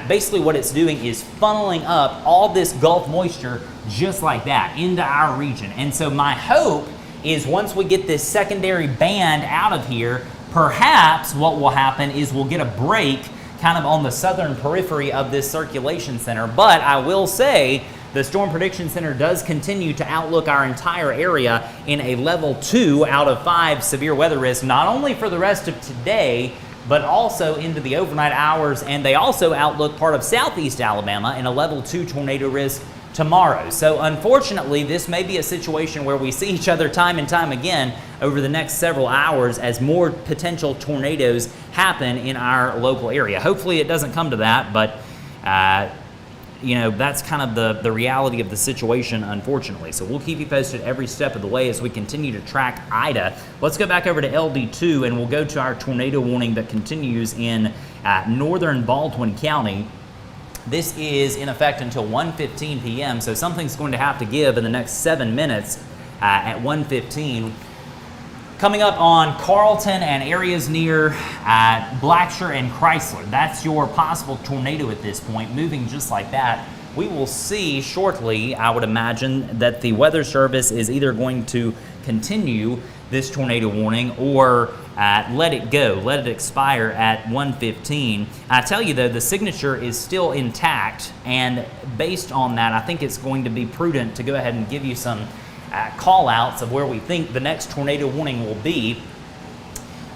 Speaker 2: basically what it's doing is funneling up all this Gulf moisture just like that into our region. And so my hope is once we get this secondary band out of here, perhaps what will happen is we'll get a break kind of on the southern periphery of this circulation center. But I will say the Storm Prediction Center does continue to outlook our entire area in a level 2 out of 5 severe weather risk, not only for the rest of today, but also into the overnight hours, and they also outlook part of southeast Alabama in a level 2 tornado risk tomorrow. So unfortunately, this may be a situation where we see each other time and time again over the next several hours as more potential tornadoes happen in our local area. Hopefully it doesn't come to that, but that's kind of the reality of the situation, unfortunately. So we'll keep you posted every step of the way as we continue to track Ida. Let's go back over to LD2, and we'll go to our tornado warning that continues in northern Baldwin County. This is in effect until 1:15 p.m., so something's going to have to give in the next 7 minutes at 1:15. Coming up on Carlton and areas near Blackshear and Chrysler. That's your possible tornado at this point, moving just like that. We will see shortly, I would imagine, that the Weather Service is either going to continue this tornado warning or let it go, let it expire at 1:15. I tell you though, the signature is still intact, and based on that, I think it's going to be prudent to go ahead and give you some call outs of where we think the next tornado warning will be.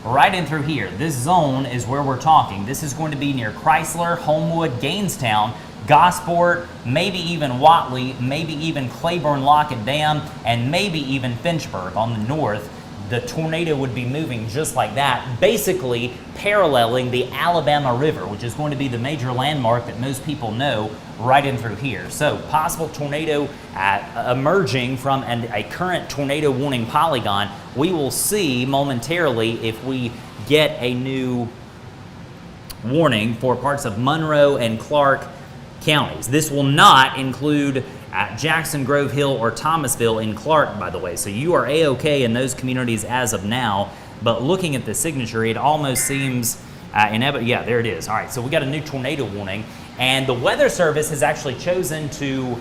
Speaker 2: Right in through here, this zone is where we're talking. This is going to be near Chrysler, Homewood, Gainstown, Gosport, maybe even Watley, maybe even Claiborne, Lockett Dam, and maybe even Finchburg on the north. The tornado would be moving just like that, basically paralleling the Alabama River, which is going to be the major landmark that most people know right in through here. So possible tornado emerging from a current tornado warning polygon. We will see momentarily if we get a new warning for parts of Monroe and Clark counties. This will not include Jackson, Grove Hill, or Thomasville in Clark, by the way. So you are A-OK in those communities as of now. But looking at the signature, it almost seems inevitable. Yeah, there it is. All right, so we got a new tornado warning. And the Weather Service has actually chosen to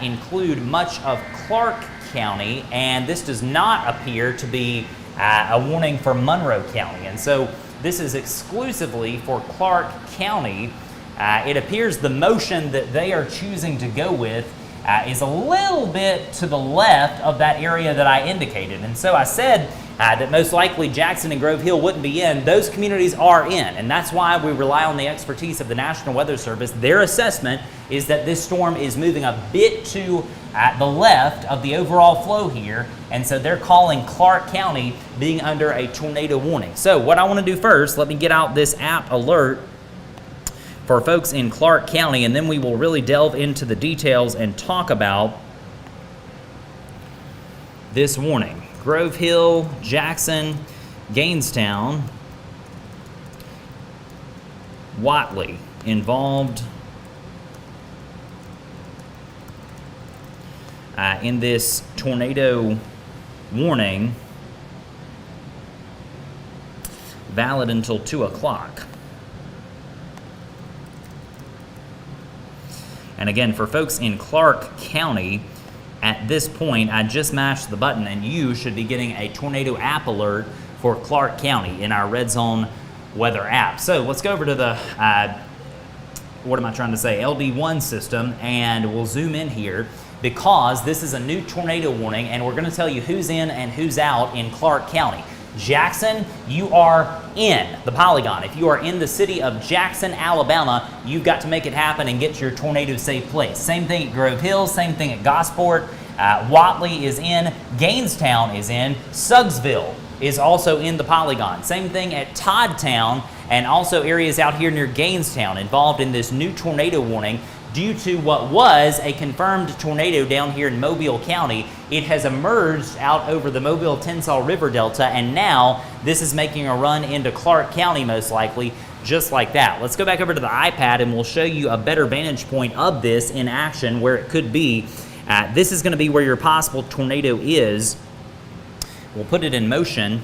Speaker 2: include much of Clark County. And this does not appear to be a warning for Monroe County. And so this is exclusively for Clark County. It appears the motion that they are choosing to go with is a little bit to the left of that area that I indicated. And so I said that most likely Jackson and Grove Hill wouldn't be in. Those communities are in, and that's why we rely on the expertise of the National Weather Service. Their assessment is that this storm is moving a bit to the left of the overall flow here, and so they're calling Clark County being under a tornado warning. So what I want to do first, let me get out this app alert for folks in Clark County, and then we will really delve into the details and talk about this warning. Grove Hill, Jackson, Gainstown, Watley involved in this tornado warning, valid until 2 o'clock. And again, for folks in Clark County, at this point, I just mashed the button and you should be getting a tornado app alert for Clark County in our Red Zone weather app. So let's go over to the, LD1 system, and we'll zoom in here. because this is a new tornado warning, and we're going to tell you who's in and who's out in Clark County. Jackson, you are in the polygon. If you are in the city of Jackson, Alabama, you've got to make it happen and get to your tornado safe place. Same thing at Grove Hill, same thing at Gosport. Watley is in, Gainstown is in, Suggsville is also in the polygon. Same thing at Toddtown, and also areas out here near Gainstown involved in this new tornado warning due to what was a confirmed tornado down here in Mobile County. It has emerged out over the Mobile-Tensas River Delta, and now this is making a run into Clark County most likely, just like that. Let's go back over to the iPad and we'll show you a better vantage point of this in action where it could be. This is going to be where your possible tornado is. We'll put it in motion,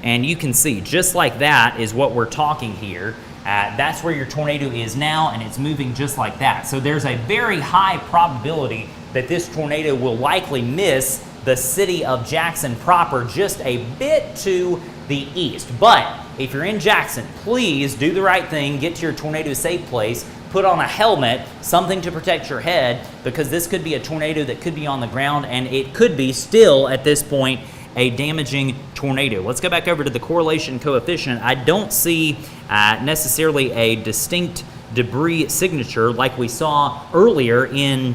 Speaker 2: and you can see just like that is what we're talking here. That's where your tornado is now, and it's moving just like that. So there's a very high probability that this tornado will likely miss the city of Jackson proper just a bit to the east. But if you're in Jackson, please do the right thing, get to your tornado safe place, put on a helmet, something to protect your head, because this could be a tornado that could be on the ground, and it could be still at this point a damaging tornado. Let's go back over to the correlation coefficient. I don't see necessarily a distinct debris signature like we saw earlier in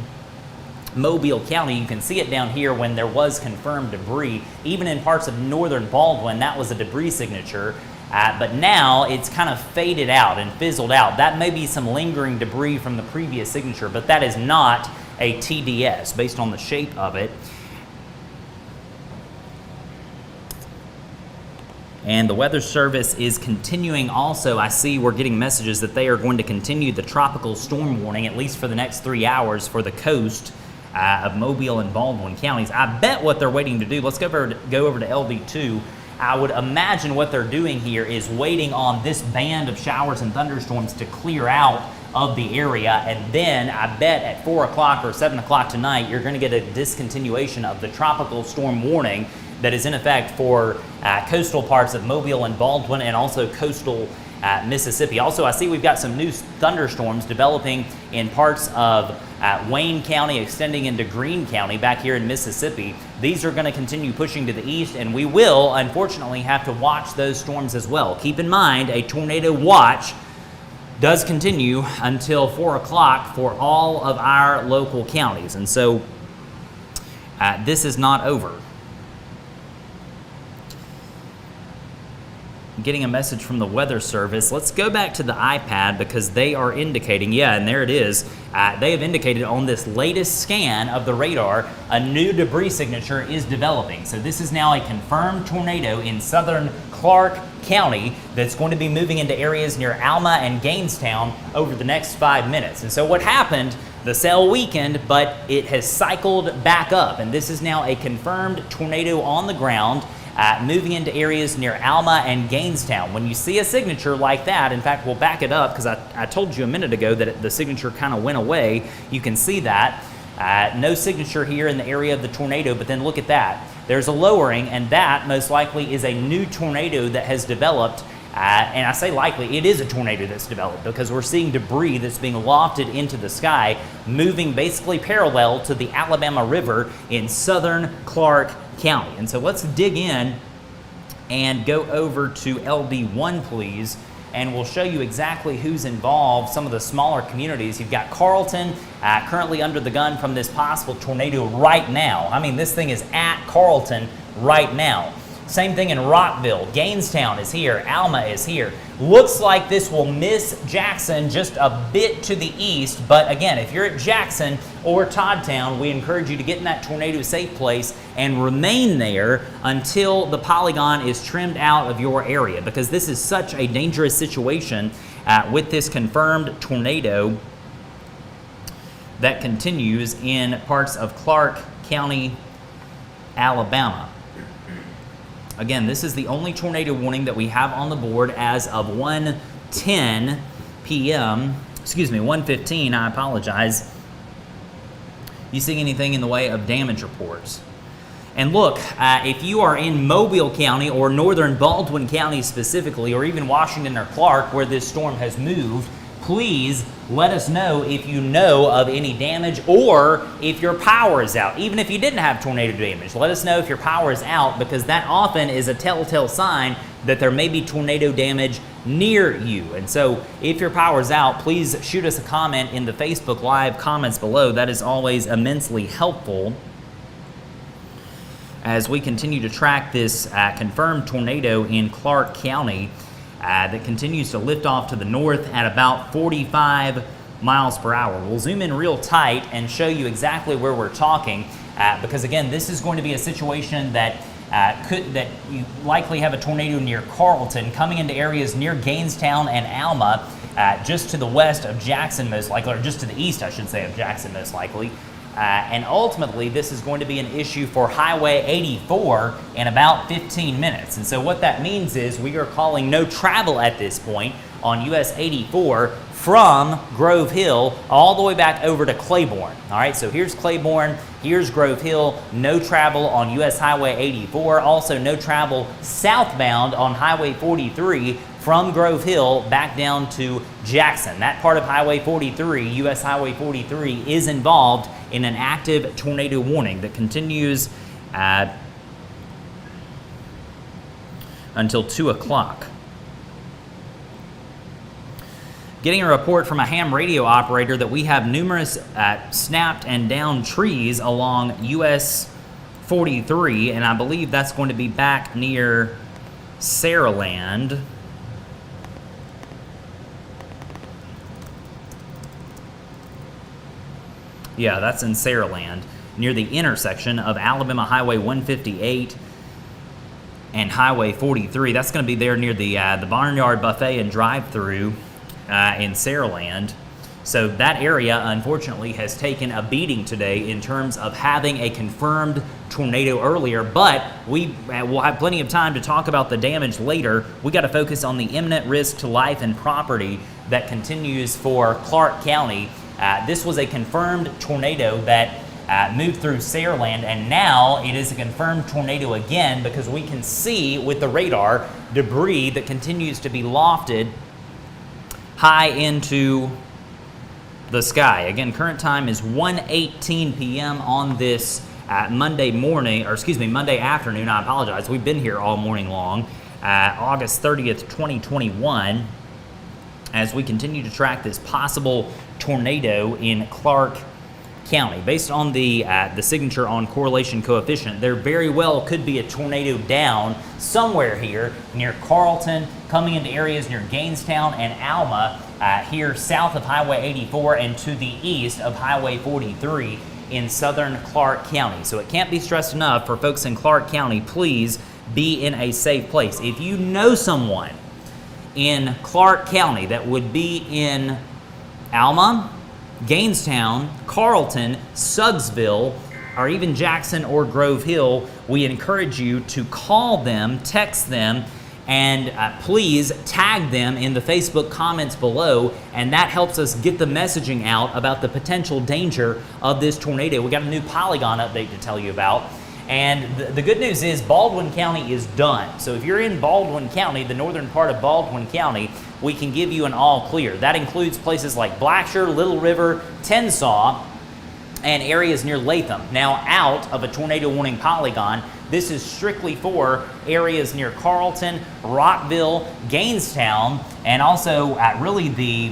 Speaker 2: Mobile County. You can see it down here when there was confirmed debris. Even in parts of northern Baldwin, that was a debris signature. But now it's kind of faded out and fizzled out. That may be some lingering debris from the previous signature, but that is not a TDS based on the shape of it. And the Weather Service is continuing also. I see we're getting messages that they are going to continue the tropical storm warning, at least for the next 3 hours, for the coast of Mobile and Baldwin counties. I bet what they're waiting to do, let's go over to LD2. I would imagine what they're doing here is waiting on this band of showers and thunderstorms to clear out of the area, and then I bet at 4 o'clock or 7 o'clock tonight, you're going to get a discontinuation of the tropical storm warning that is in effect for coastal parts of Mobile and Baldwin, and also coastal Mississippi. Also, I see we've got some new thunderstorms developing in parts of Wayne County, extending into Greene County back here in Mississippi. These are going to continue pushing to the east, and we will, unfortunately, have to watch those storms as well. Keep in mind, a tornado watch does continue until 4 o'clock for all of our local counties, and so this is not over. Getting a message from the Weather Service. Let's go back to the iPad because they are indicating, yeah, and there it is. They have indicated on this latest scan of the radar, a new debris signature is developing. So this is now a confirmed tornado in southern Clark County that's going to be moving into areas near Alma and Gainstown over the next 5 minutes. And so what happened, the cell weakened, but it has cycled back up. And this is now a confirmed tornado on the ground, moving into areas near Alma and Gainstown. When you see a signature like that, in fact, we'll back it up because I told you a minute ago that the signature kind of went away. You can see that. No signature here in the area of the tornado, but then look at that. There's a lowering, and that most likely is a new tornado that has developed. And I say likely, it is a tornado that's developed because we're seeing debris that's being lofted into the sky, moving basically parallel to the Alabama River in southern Clark County. And so let's dig in and go over to LD1, please, and we'll show you exactly who's involved, some of the smaller communities. You've got Carlton currently under the gun from this possible tornado right now. I mean, this thing is at Carlton right now. Same thing in Rockville. Gainstown is here. Alma is here. Looks like this will miss Jackson just a bit to the east, but again, if you're at Jackson or Toddtown, we encourage you to get in that tornado safe place and remain there until the polygon is trimmed out of your area, because this is such a dangerous situation with this confirmed tornado that continues in parts of Clark County, Alabama. Again, this is the only tornado warning that we have on the board as of 1:10 p.m. Excuse me, 1:15, I apologize. You see anything in the way of damage reports? And look, if you are in Mobile County or northern Baldwin County specifically, or even Washington or Clark where this storm has moved, please let us know if you know of any damage or if your power is out. Even if you didn't have tornado damage, let us know if your power is out, because that often is a telltale sign that there may be tornado damage near you. And so if your power is out, please shoot us a comment in the Facebook Live comments below. That is always immensely helpful as we continue to track this confirmed tornado in Clark County that continues to lift off to the north at about 45 miles per hour. We'll zoom in real tight and show you exactly where we're talking, because again, this is going to be a situation that you likely have a tornado near Carlton, coming into areas near Gainestown and Alma, just to the west of Jackson most likely, or just to the east, I should say, of Jackson most likely. And ultimately, this is going to be an issue for Highway 84 in about 15 minutes. And so what that means is we are calling no travel at this point on US 84 from Grove Hill all the way back over to Claiborne. All right, so here's Claiborne, here's Grove Hill, no travel on US Highway 84. Also no travel southbound on Highway 43 from Grove Hill back down to Jackson. That part of Highway 43, US Highway 43, is involved in an active tornado warning that continues until 2 o'clock. Getting a report from a ham radio operator that we have numerous snapped and downed trees along US 43, and I believe that's going to be back near Saraland. Yeah, that's in Saraland, near the intersection of Alabama Highway 158 and Highway 43. That's going to be there near the Barnyard Buffet and Drive-Thru in Saraland. So that area, unfortunately, has taken a beating today in terms of having a confirmed tornado earlier, but we'll have plenty of time to talk about the damage later. We got to focus on the imminent risk to life and property that continues for Clark County. This was a confirmed tornado that moved through Saraland, and now it is a confirmed tornado again, because we can see with the radar debris that continues to be lofted high into the sky. Again, current time is 1:18 p.m. on this Monday afternoon. I apologize. We've been here all morning long, August 30th, 2021, as we continue to track this possible tornado in Clark County. Based on the signature on correlation coefficient, there very well could be a tornado down somewhere here near Carlton, coming into areas near Gainestown and Alma, here south of Highway 84 and to the east of Highway 43 in southern Clark County. So it can't be stressed enough for folks in Clark County, please be in a safe place. If you know someone in Clark County that would be in Alma, Gainestown, Carlton, Suggsville, or even Jackson or Grove Hill, we encourage you to call them, text them, and please tag them in the Facebook comments below, and that helps us get the messaging out about the potential danger of this tornado. We got a new Polygon update to tell you about. And the good news is Baldwin County is done. So if you're in Baldwin County, the northern part of Baldwin County, we can give you an all clear. That includes places like Blacksher, Little River, Tensaw, and areas near Latham. Now out of a tornado warning polygon, this is strictly for areas near Carlton, Rockville, Gainestown, and also really the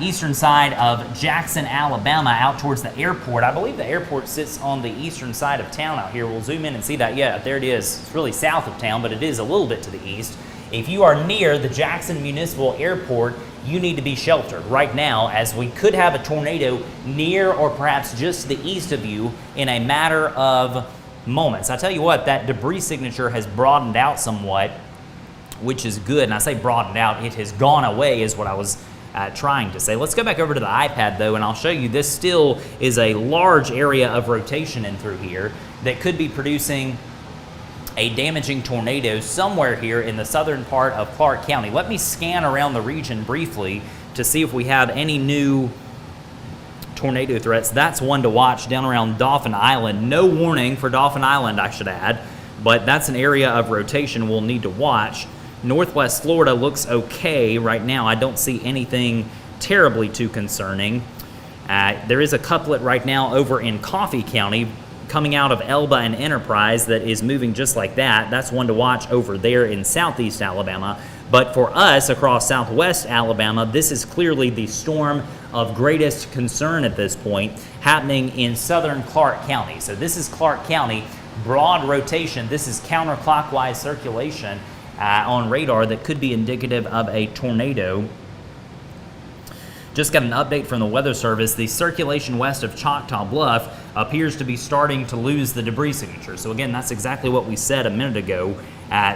Speaker 2: eastern side of Jackson, Alabama, out towards the airport. I believe the airport sits on the eastern side of town out here. We'll zoom in and see that. Yeah, there it is. It's really south of town, but it is a little bit to the east. If you are near the Jackson Municipal Airport, you need to be sheltered right now, as we could have a tornado near or perhaps just to the east of you in a matter of moments. I tell you what, that debris signature has broadened out somewhat, which is good. And I say broadened out, it has gone away is what I was trying to say. Let's go back over to the iPad though, and I'll show you this still is a large area of rotation in through here that could be producing a damaging tornado somewhere here in the southern part of Clark County. Let me scan around the region briefly to see if we have any new tornado threats. That's one to watch down around Dauphin Island. No warning for Dauphin Island, I should add, but that's an area of rotation we'll need to watch. Northwest Florida looks okay right now. I don't see anything terribly too concerning. There is a couplet right now over in Coffee County coming out of Elba and Enterprise that is moving just like that. That's one to watch over there in southeast Alabama. But for us across southwest Alabama, this is clearly the storm of greatest concern at this point, happening in southern Clark County. So this is Clark County, broad rotation. This is counterclockwise circulation on radar that could be indicative of a tornado. Just got an update from the Weather Service. The circulation west of Choctaw Bluff appears to be starting to lose the debris signature. So again, that's exactly what we said a minute ago.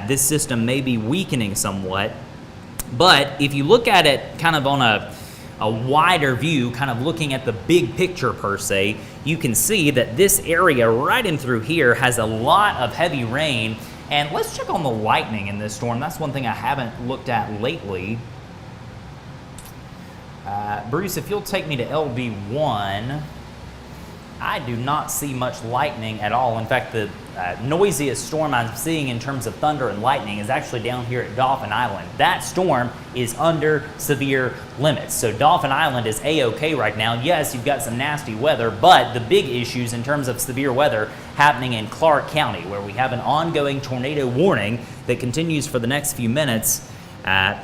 Speaker 2: This system may be weakening somewhat. But if you look at it kind of on a wider view, kind of looking at the big picture per se, you can see that this area right in through here has a lot of heavy rain. And let's check on the lightning in this storm. That's one thing I haven't looked at lately. Bruce, if you'll take me to LB1, I do not see much lightning at all. In fact, the noisiest storm I'm seeing in terms of thunder and lightning is actually down here at Dauphin Island. That storm is under severe limits. So Dauphin Island is A-OK right now. Yes, you've got some nasty weather, but the big issues in terms of severe weather happening in Clark County, where we have an ongoing tornado warning that continues for the next few minutes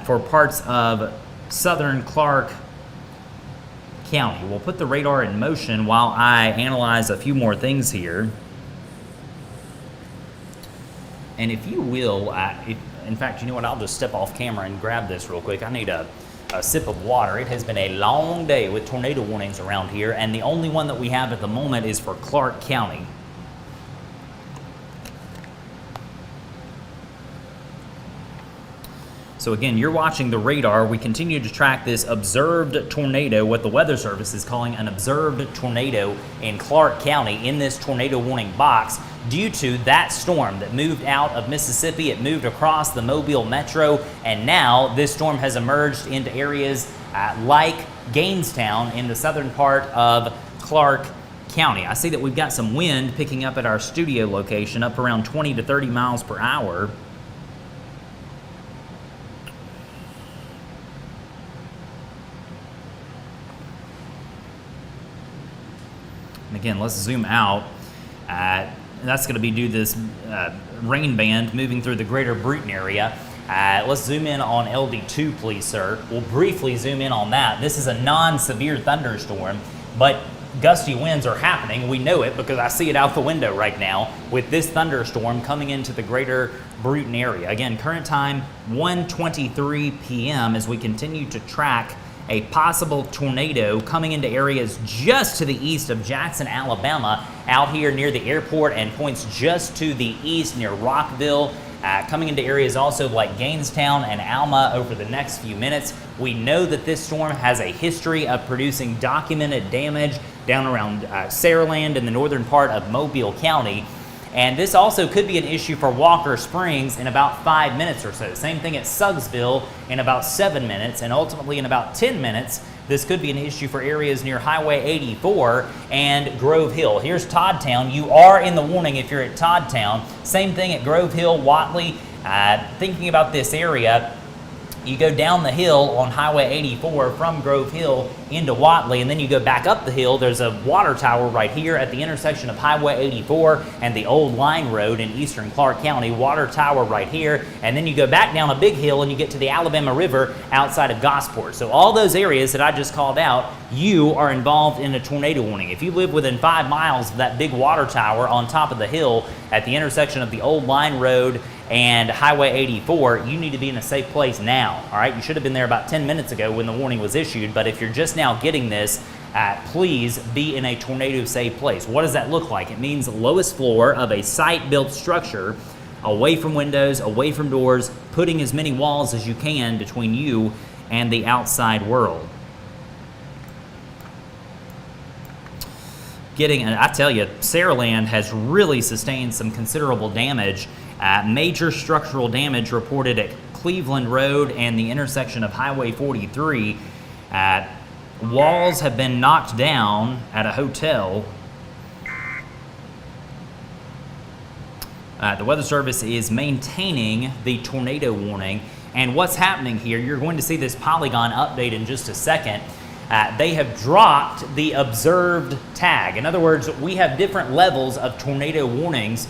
Speaker 2: for parts of southern Clark County. We'll put the radar in motion while I analyze a few more things here. And if you will, in fact, you know what, I'll just step off camera and grab this real quick. I need a sip of water. It has been a long day with tornado warnings around here, and the only one that we have at the moment is for Clark County. So again, you're watching the radar. We continue to track this observed tornado, what the Weather Service is calling an observed tornado in Clark County in this tornado warning box due to that storm that moved out of Mississippi. It moved across the Mobile metro, and now this storm has emerged into areas like Gainestown in the southern part of Clark County. I see that we've got some wind picking up at our studio location, up around 20 to 30 miles per hour. Again, let's zoom out. That's going to be due to this rain band moving through the greater Bruton area. Let's zoom in on LD2, please, sir. We'll briefly zoom in on that. This is a non-severe thunderstorm, but gusty winds are happening. We know it because I see it out the window right now with this thunderstorm coming into the greater Bruton area. Again, current time 1:23 p.m. as we continue to track a possible tornado coming into areas just to the east of Jackson, Alabama, out here near the airport, and points just to the east near Rockville, coming into areas also like Gainestown and Alma over the next few minutes. We know that this storm has a history of producing documented damage down around Saraland in the northern part of Mobile County. And this also could be an issue for Walker Springs in about 5 minutes or so. Same thing at Suggsville in about 7 minutes, and ultimately in about 10 minutes, this could be an issue for areas near Highway 84 and Grove Hill. Here's Toddtown. You are in the warning if you're at Toddtown. Same thing at Grove Hill, Watley. Thinking about this area, you go down the hill on Highway 84 from Grove Hill into Watley, and then you go back up the hill. There's a water tower right here at the intersection of Highway 84 and the old line road in eastern Clark County. Water tower right here, and then you go back down a big hill and you get to the Alabama River outside of Gosport. So all those areas that I just called out, you are involved in a tornado warning. If you live within 5 miles of that big water tower on top of the hill at the intersection of the old line road and Highway 84, you need to be in a safe place now. All right, you should have been there about 10 minutes ago when the warning was issued, but if you're just now getting this, please be in a tornado safe place. What does that look like? It means lowest floor of a site-built structure, away from windows, away from doors, putting as many walls as you can between you and the outside world. And I tell you, Saraland has really sustained some considerable damage. Major structural damage reported at Cleveland Road and the intersection of Highway 43. Walls have been knocked down at a hotel. The Weather Service is maintaining the tornado warning, And what's happening here, you're going to see this polygon update in just a second. They have dropped the observed tag. In other words, we have different levels of tornado warnings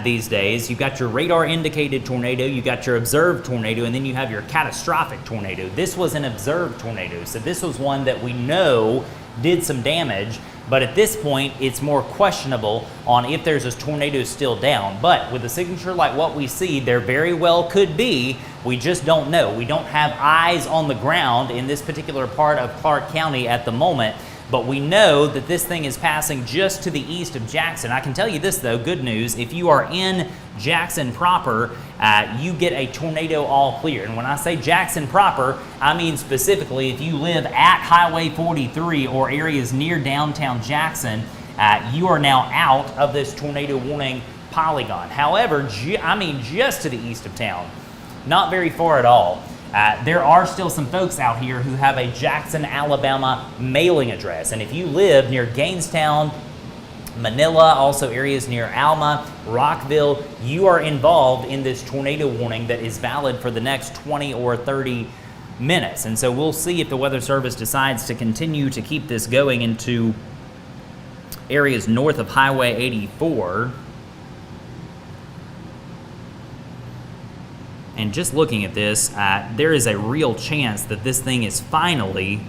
Speaker 2: these days. You've got your radar indicated tornado, you've got your observed tornado, and then you have your catastrophic tornado. This was an observed tornado, so this was one that we know did some damage, but at this point it's more questionable on if there's a tornado still down. But with a signature like what we see, there very well could be. We just don't know. We don't have eyes on the ground in this particular part of Clark County at the moment, but we know that this thing is passing just to the east of Jackson. I can tell you this though, good news, if you are in Jackson proper, you get a tornado all clear. And when I say Jackson proper, I mean specifically if you live at Highway 43 or areas near downtown Jackson, you are now out of this tornado warning polygon. However, just to the east of town, not very far at all. There are still some folks out here who have a Jackson, Alabama mailing address. And if you live near Gainestown, Manila, also areas near Alma, Rockville, you are involved in this tornado warning that is valid for the next 20 or 30 minutes. And so we'll see if the Weather Service decides to continue to keep this going into areas north of Highway 84. And just looking at this, there is a real chance that this thing is finally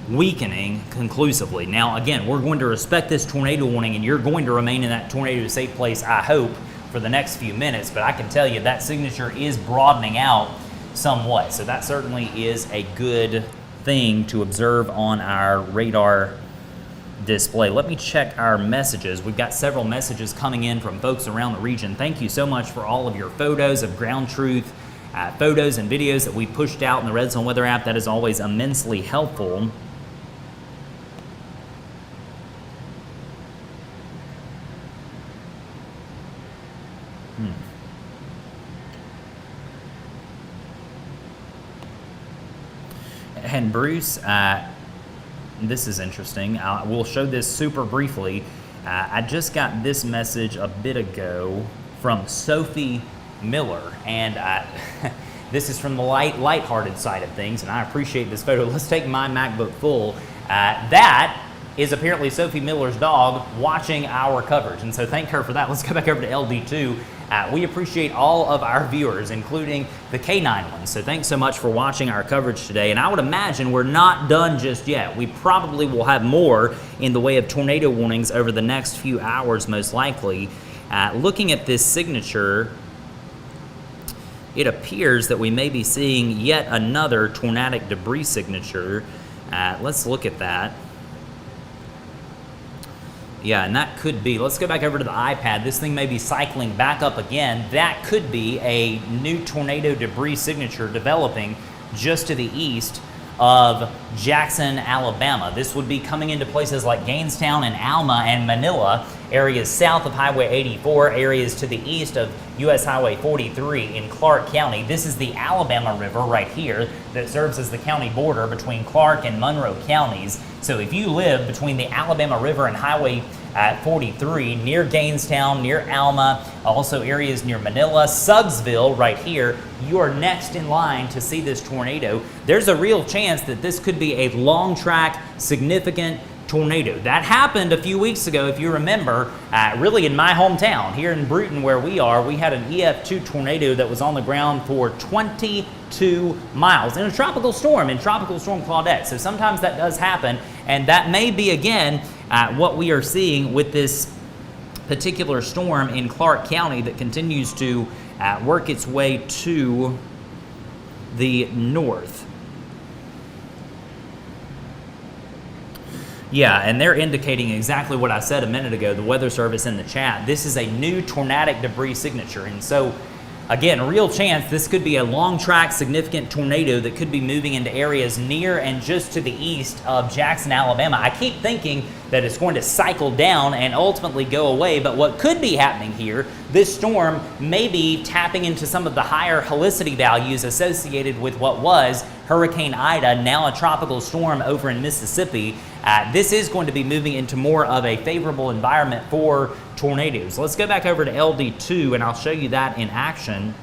Speaker 2: weakening conclusively. Now, again, we're going to respect this tornado warning, and you're going to remain in that tornado safe place, I hope, for the next few minutes. But I can tell you that signature is broadening out somewhat. So that certainly is a good thing to observe on our radar display. Let me check our messages. We've got several messages coming in from folks around the region. Thank you so much for all of your photos of ground truth, photos and videos that we pushed out in the Red Zone Weather app. That is always immensely helpful. And Bruce, this is interesting. We'll show this super briefly. I just got this message a bit ago from Sophie Miller, and this is from the lighthearted side of things, and I appreciate this photo. Let's take my MacBook full. That is apparently Sophie Miller's dog watching our coverage, and so thank her for that. Let's go back over to LD2. We appreciate all of our viewers, including the K9 ones. So thanks so much for watching our coverage today. And I would imagine we're not done just yet. We probably will have more in the way of tornado warnings over the next few hours, most likely. Looking at this signature, it appears that we may be seeing yet another tornadic debris signature. Let's look at that. Yeah, and that could be, let's go back over to the iPad. This thing may be cycling back up again. That could be a new tornado debris signature developing just to the east of Jackson, Alabama. This would be coming into places like Gainestown and Alma and Manila, areas south of Highway 84, areas to the east of US Highway 43 in Clark County. This is the Alabama River right here that serves as the county border between Clark and Monroe counties. So if you live between the Alabama River and Highway 43, near Gainestown, near Alma, also areas near Manila, Suggsville right here, you are next in line to see this tornado. There's a real chance that this could be a long track, significant tornado. That happened a few weeks ago, if you remember, really in my hometown, here in Bruton where we are. We had an EF2 tornado that was on the ground for 22 miles in a tropical storm, in Tropical Storm Claudette. So sometimes that does happen, and that may be, again, what we are seeing with this particular storm in Clark County that continues to work its way to the north. Yeah, and they're indicating exactly what I said a minute ago, the Weather Service in the chat. This is a new tornadic debris signature. And so, again, a real chance this could be a long track, significant tornado that could be moving into areas near and just to the east of Jackson, Alabama. I keep thinking that it's going to cycle down and ultimately go away, but what could be happening here, this storm may be tapping into some of the higher helicity values associated with what was Hurricane Ida, now a tropical storm over in Mississippi. This is going to be moving into more of a favorable environment for tornadoes. Let's go back over to LD2 and I'll show you that in action.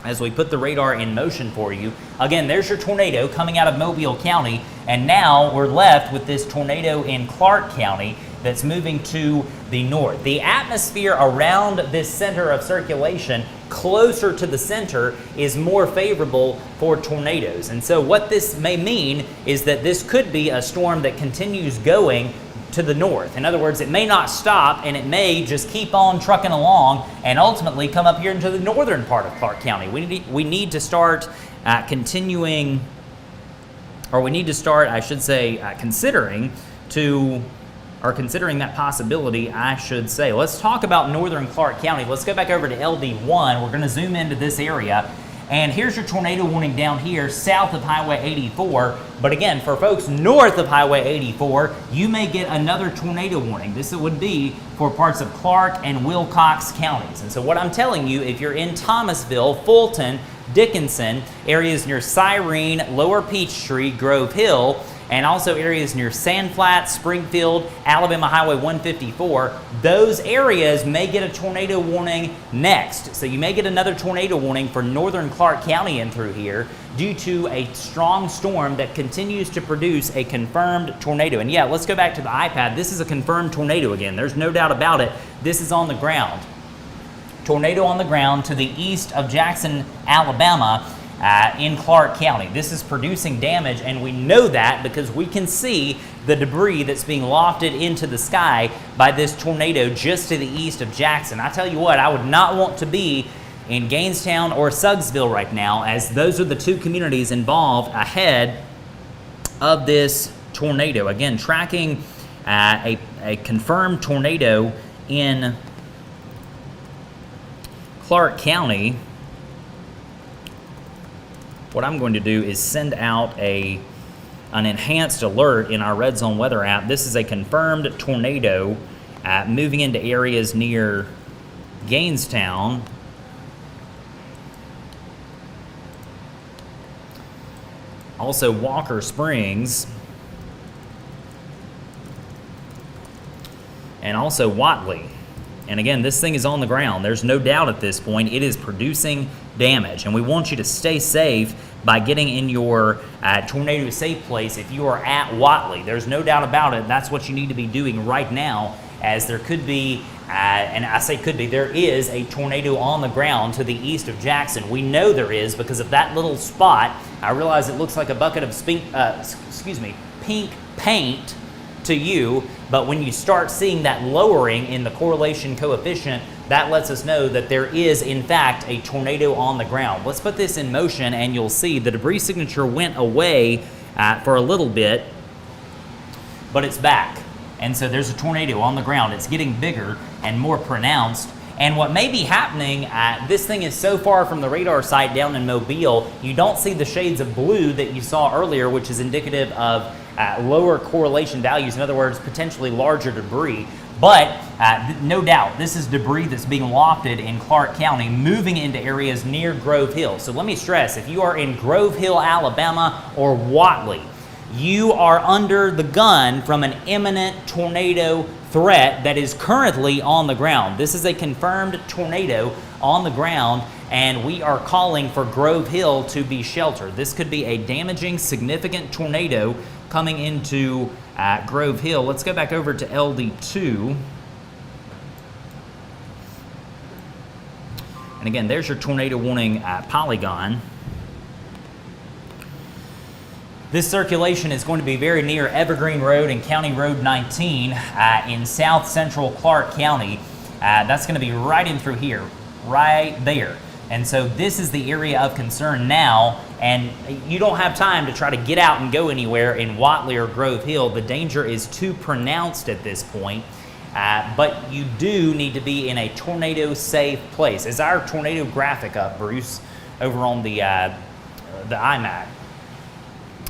Speaker 2: as we put the radar in motion for you. Again, there's your tornado coming out of Mobile County, and now we're left with this tornado in Clark County that's moving to the north. The atmosphere around this center of circulation, closer to the center, is more favorable for tornadoes. And so what this may mean is that this could be a storm that continues going to the north. In other words, it may not stop, and it may just keep on trucking along and ultimately come up here into the northern part of Clark County. We need to start considering that possibility, I should say. Let's talk about northern Clark County. Let's go back over to LD1. We're going to zoom into this area. And here's your tornado warning down here south of Highway 84. But again, for folks north of Highway 84, you may get another tornado warning. This would be for parts of Clark and Wilcox counties. And so what I'm telling you, if you're in Thomasville, Fulton, Dickinson, areas near Cyrene, Lower Peachtree, Grove Hill, and also areas near Sandflat, Springfield, Alabama Highway 154, those areas may get a tornado warning next. So you may get another tornado warning for northern Clark County and through here due to a strong storm that continues to produce a confirmed tornado. And yeah, let's go back to the iPad. This is a confirmed tornado again. There's no doubt about it. This is on the ground. Tornado on the ground to the east of Jackson, Alabama, in Clark County. This is producing damage, and we know that because we can see the debris that's being lofted into the sky by this tornado just to the east of Jackson. I tell you what, I would not want to be in Gainestown or Suggsville right now, as those are the two communities involved ahead of this tornado. Again, tracking a confirmed tornado in Clark County. What I'm going to do is send out an enhanced alert in our Red Zone Weather app. This is a confirmed tornado moving into areas near Gainestown, also Walker Springs, and also Watley. And again, this thing is on the ground. There's no doubt at this point it is producing damage. And we want you to stay safe by getting in your tornado safe place if you are at Watley. There's no doubt about it. That's what you need to be doing right now, as there could be, and I say could be, there is a tornado on the ground to the east of Jackson. We know there is because of that little spot. I realize it looks like a bucket of pink paint to you, but when you start seeing that lowering in the correlation coefficient, that lets us know that there is in fact a tornado on the ground. Let's put this in motion and you'll see the debris signature went away for a little bit, but it's back. And so there's a tornado on the ground. It's getting bigger and more pronounced. And what may be happening, this thing is so far from the radar site down in Mobile, you don't see the shades of blue that you saw earlier, which is indicative of lower correlation values, in other words, potentially larger debris. But no doubt, this is debris that's being lofted in Clark County, moving into areas near Grove Hill. So let me stress, if you are in Grove Hill, Alabama, or Watley, you are under the gun from an imminent tornado threat that is currently on the ground. This is a confirmed tornado on the ground, and we are calling for Grove Hill to be sheltered. This could be a damaging, significant tornado coming into Grove Hill. Let's go back over to LD2. And again, there's your tornado warning polygon. This circulation is going to be very near Evergreen Road and County Road 19 in south central Clark County. That's going to be right in through here, right there. And so this is the area of concern now, and you don't have time to try to get out and go anywhere in Watley or Grove Hill. The danger is too pronounced at this point, but you do need to be in a tornado-safe place. Is our tornado graphic up, Bruce, over on the iMac?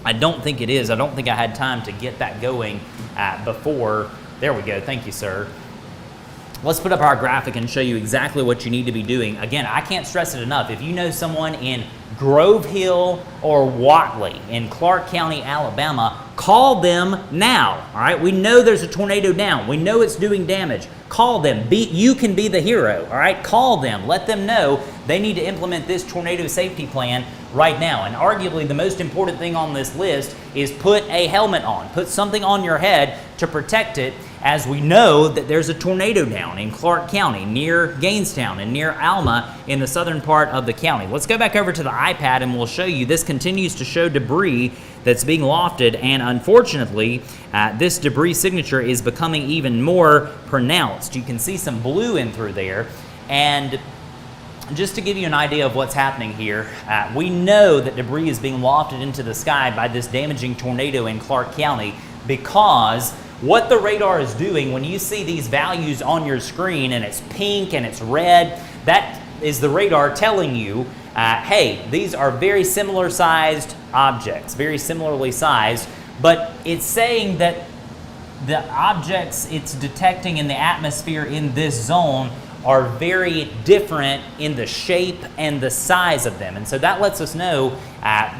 Speaker 2: I don't think it is. I don't think I had time to get that going before. There we go. Thank you, sir. Let's put up our graphic and show you exactly what you need to be doing. Again, I can't stress it enough. If you know someone in Grove Hill or Watley in Clark County, Alabama, Call them now, all right? We know there's a tornado down. We know it's doing damage. Call them. You can be the hero, all right? Call them. Let them know they need to implement this tornado safety plan right now. And arguably the most important thing on this list is put a helmet on. Put something on your head to protect it, as we know that there's a tornado down in Clark County, near Gainstown and near Alma in the southern part of the county. Let's go back over to the iPad and we'll show you. This continues to show debris that's being lofted, and unfortunately, this debris signature is becoming even more pronounced. You can see some blue in through there, and just to give you an idea of what's happening here, we know that debris is being lofted into the sky by this damaging tornado in Clark County, because what the radar is doing, when you see these values on your screen and it's pink and it's red, that is the radar telling you, hey, these are very similar sized objects, very similarly sized, but it's saying that the objects it's detecting in the atmosphere in this zone are very different in the shape and the size of them. And so that lets us know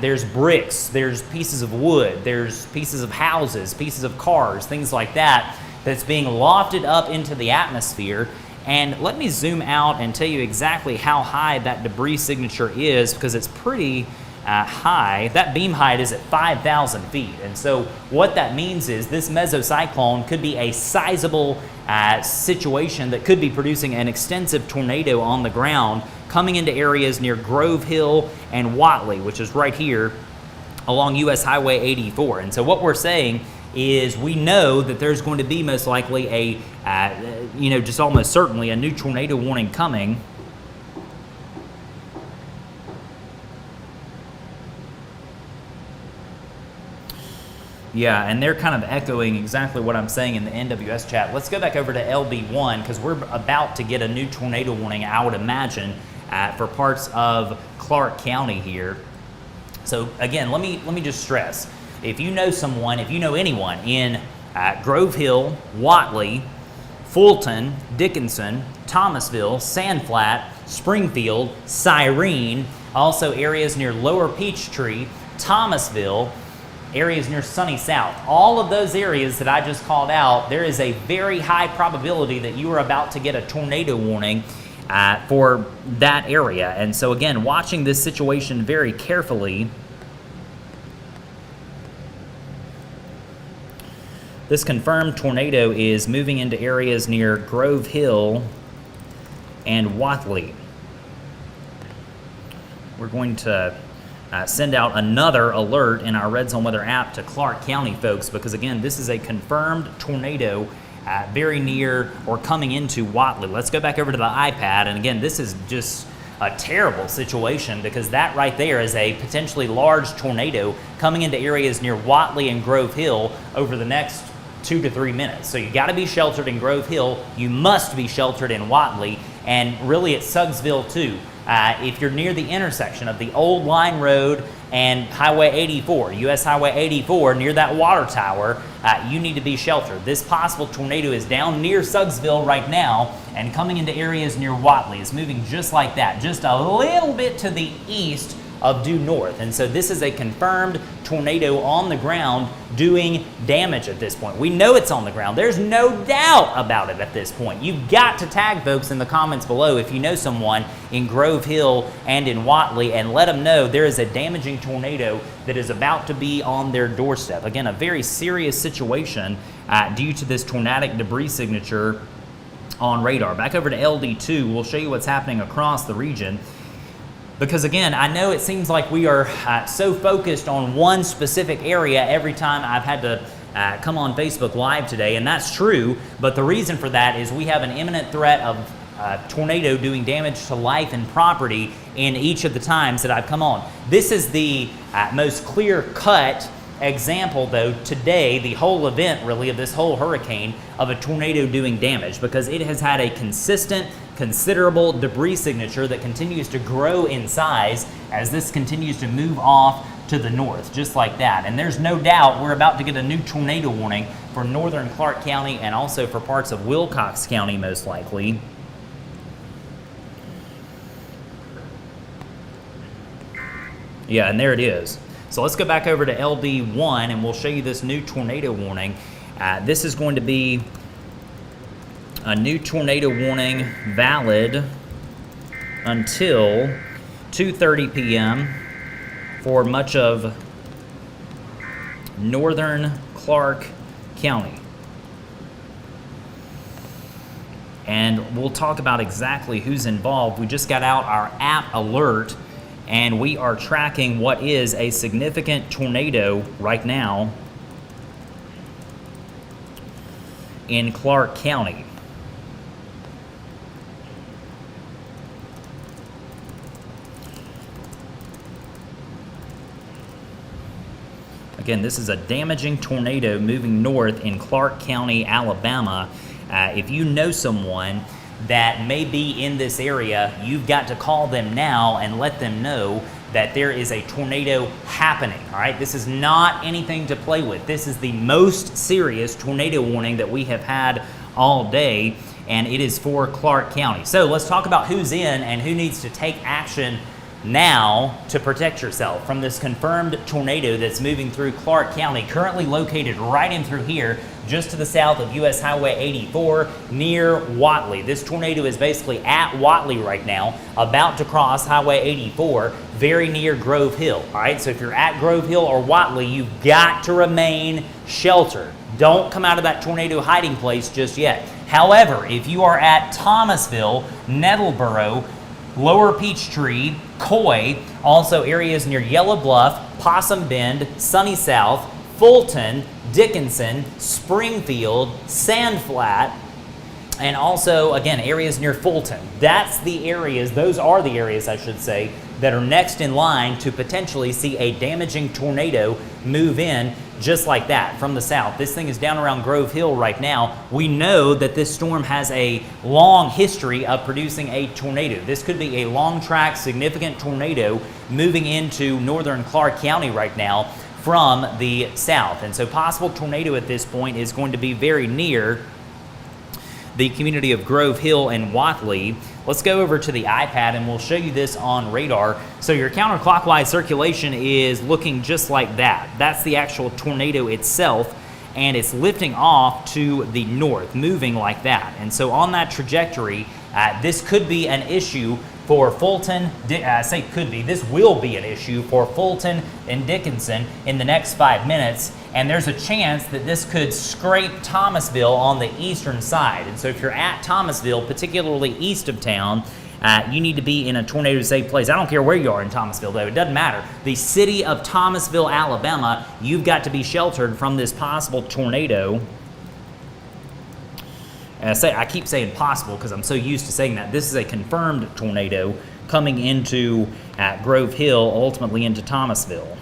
Speaker 2: there's bricks, there's pieces of wood, there's pieces of houses, pieces of cars, things like that, that's being lofted up into the atmosphere. And let me zoom out and tell you exactly how high that debris signature is, because it's pretty high. That beam height is at 5,000 feet. And so what that means is this mesocyclone could be a sizable situation that could be producing an extensive tornado on the ground, coming into areas near Grove Hill and Watley, which is right here along US Highway 84. And so what we're saying is we know that there's going to be most likely a, just almost certainly a new tornado warning coming. Yeah, and they're kind of echoing exactly what I'm saying in the NWS chat. Let's go back over to LB1, because we're about to get a new tornado warning, I would imagine, for parts of Clark County here. So again, let me just stress, if you know someone, if you know anyone in Grove Hill, Watley, Fulton, Dickinson, Thomasville, Sandflat, Springfield, Cyrene, also areas near Lower Peachtree, Thomasville, areas near Sunny South, all of those areas that I just called out, there is a very high probability that you are about to get a tornado warning for that area. And so again, watching this situation very carefully, this confirmed tornado is moving into areas near Grove Hill and Watley. We're going to send out another alert in our Red Zone Weather app to Clark County folks, because again, this is a confirmed tornado very near or coming into Watley. Let's go back over to the iPad, and again, this is just a terrible situation, because that right there is a potentially large tornado coming into areas near Watley and Grove Hill over the next 2 to 3 minutes. So you got to be sheltered in Grove Hill, you must be sheltered in Watley, and really at Suggsville too. If you're near the intersection of the old line road and Highway 84, US Highway 84, near that water tower, you need to be sheltered. This possible tornado is down near Suggsville right now and coming into areas near Watley. It's moving just like that, just a little bit to the east of due north. And so this is a confirmed tornado on the ground doing damage at this point. We know it's on the ground. There's no doubt about it at this point. You've got to tag folks in the comments below if you know someone in Grove Hill and in Watley, and let them know there is a damaging tornado that is about to be on their doorstep. Again, a very serious situation due to this tornadic debris signature on radar. Back over to LD2, we'll show you what's happening across the region. Because again, I know it seems like we are so focused on one specific area every time I've had to come on Facebook Live today, and that's true, but the reason for that is we have an imminent threat of tornado doing damage to life and property in each of the times that I've come on. This is the most clear-cut example, though, today, the whole event really of this whole hurricane, of a tornado doing damage, because it has had a consistent, considerable debris signature that continues to grow in size as this continues to move off to the north, just like that. And there's no doubt we're about to get a new tornado warning for northern Clark County and also for parts of Wilcox County, most likely. Yeah, and there it is. So let's go back over to LD1 and we'll show you this new tornado warning. This is going to be a new tornado warning valid until 2:30 p.m. for much of northern Clark County. And we'll talk about exactly who's involved. We just got out our app alert, and we are tracking what is a significant tornado right now in Clark County. Again, this is a damaging tornado moving north in Clark County, Alabama. If you know someone that may be in this area, you've got to call them now and let them know that there is a tornado happening, all right? This is not anything to play with. This is the most serious tornado warning that we have had all day, and it is for Clark County. So let's talk about who's in and who needs to take action now to protect yourself from this confirmed tornado that's moving through Clark County, currently located right in through here, just to the south of US Highway 84 near Watley. This tornado is basically at Watley right now, about to cross Highway 84, very near Grove Hill. All right, so if you're at Grove Hill or Watley, you've got to remain sheltered. Don't come out of that tornado hiding place just yet. However, if you are at Thomasville, Nettleboro, Lower Peachtree, Coy, also areas near Yellow Bluff, Possum Bend, Sunny South, Fulton, Dickinson, Springfield, Sand Flat, and also, again, areas near Fulton. Those are the areas, I should say, that are next in line to potentially see a damaging tornado move in just like that from the south. This thing is down around Grove Hill right now. We know that this storm has a long history of producing a tornado. This could be a long track, significant tornado moving into northern Clark County right now from the south. And so possible tornado at this point is going to be very near the community of Grove Hill and Watley. Let's go over to the iPad and we'll show you this on radar. So your counterclockwise circulation is looking just like that. That's the actual tornado itself, and it's lifting off to the north, moving like that. And so on that trajectory, this could be an issue for Fulton. This will be an issue for Fulton and Dickinson in the next 5 minutes. And there's a chance that this could scrape Thomasville on the eastern side. And so if you're at Thomasville, particularly east of town, you need to be in a tornado-safe place. I don't care where you are in Thomasville, though. It doesn't matter. The city of Thomasville, Alabama, you've got to be sheltered from this possible tornado. And I keep saying possible because I'm so used to saying that. This is a confirmed tornado coming into Grove Hill, ultimately into Thomasville.